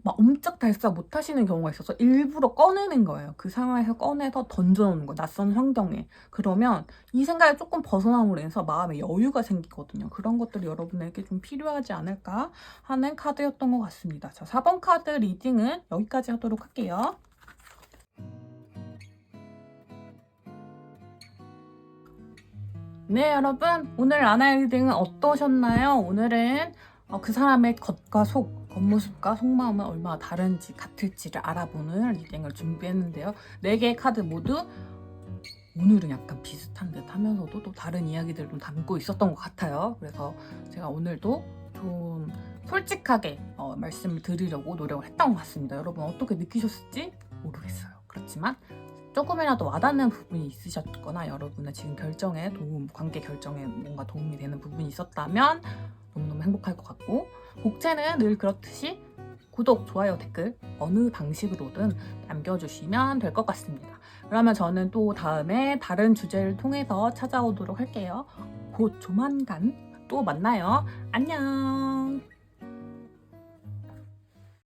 막 엄짝달싹 못 하시는 경우가 있어서 일부러 꺼내는 거예요. 그 상황에서 꺼내서 던져놓는 거예요. 낯선 환경에. 그러면 이 생각에 조금 벗어남으로 인해서 마음에 여유가 생기거든요. 그런 것들이 여러분에게 좀 필요하지 않을까 하는 카드였던 것 같습니다. 자, 4번 카드 리딩은 여기까지 하도록 할게요. 네, 여러분. 오늘 아나의 리딩은 어떠셨나요? 오늘은 그 사람의 겉과 속, 겉모습과 속마음은 얼마나 다른지 같을지를 알아보는 리딩을 준비했는데요. 4개의 카드 모두 오늘은 약간 비슷한 듯 하면서도 또 다른 이야기들을 좀 담고 있었던 것 같아요. 그래서 제가 오늘도 좀 솔직하게 말씀을 드리려고 노력을 했던 것 같습니다. 여러분 어떻게 느끼셨을지 모르겠어요. 그렇지만 조금이라도 와닿는 부분이 있으셨거나 여러분의 지금 결정에 관계 결정에 뭔가 도움이 되는 부분이 있었다면 너무너무 행복할 것 같고, 복채는 늘 그렇듯이 구독, 좋아요, 댓글 어느 방식으로든 남겨주시면 될 것 같습니다. 그러면 저는 또 다음에 다른 주제를 통해서 찾아오도록 할게요. 곧 조만간 또 만나요. 안녕.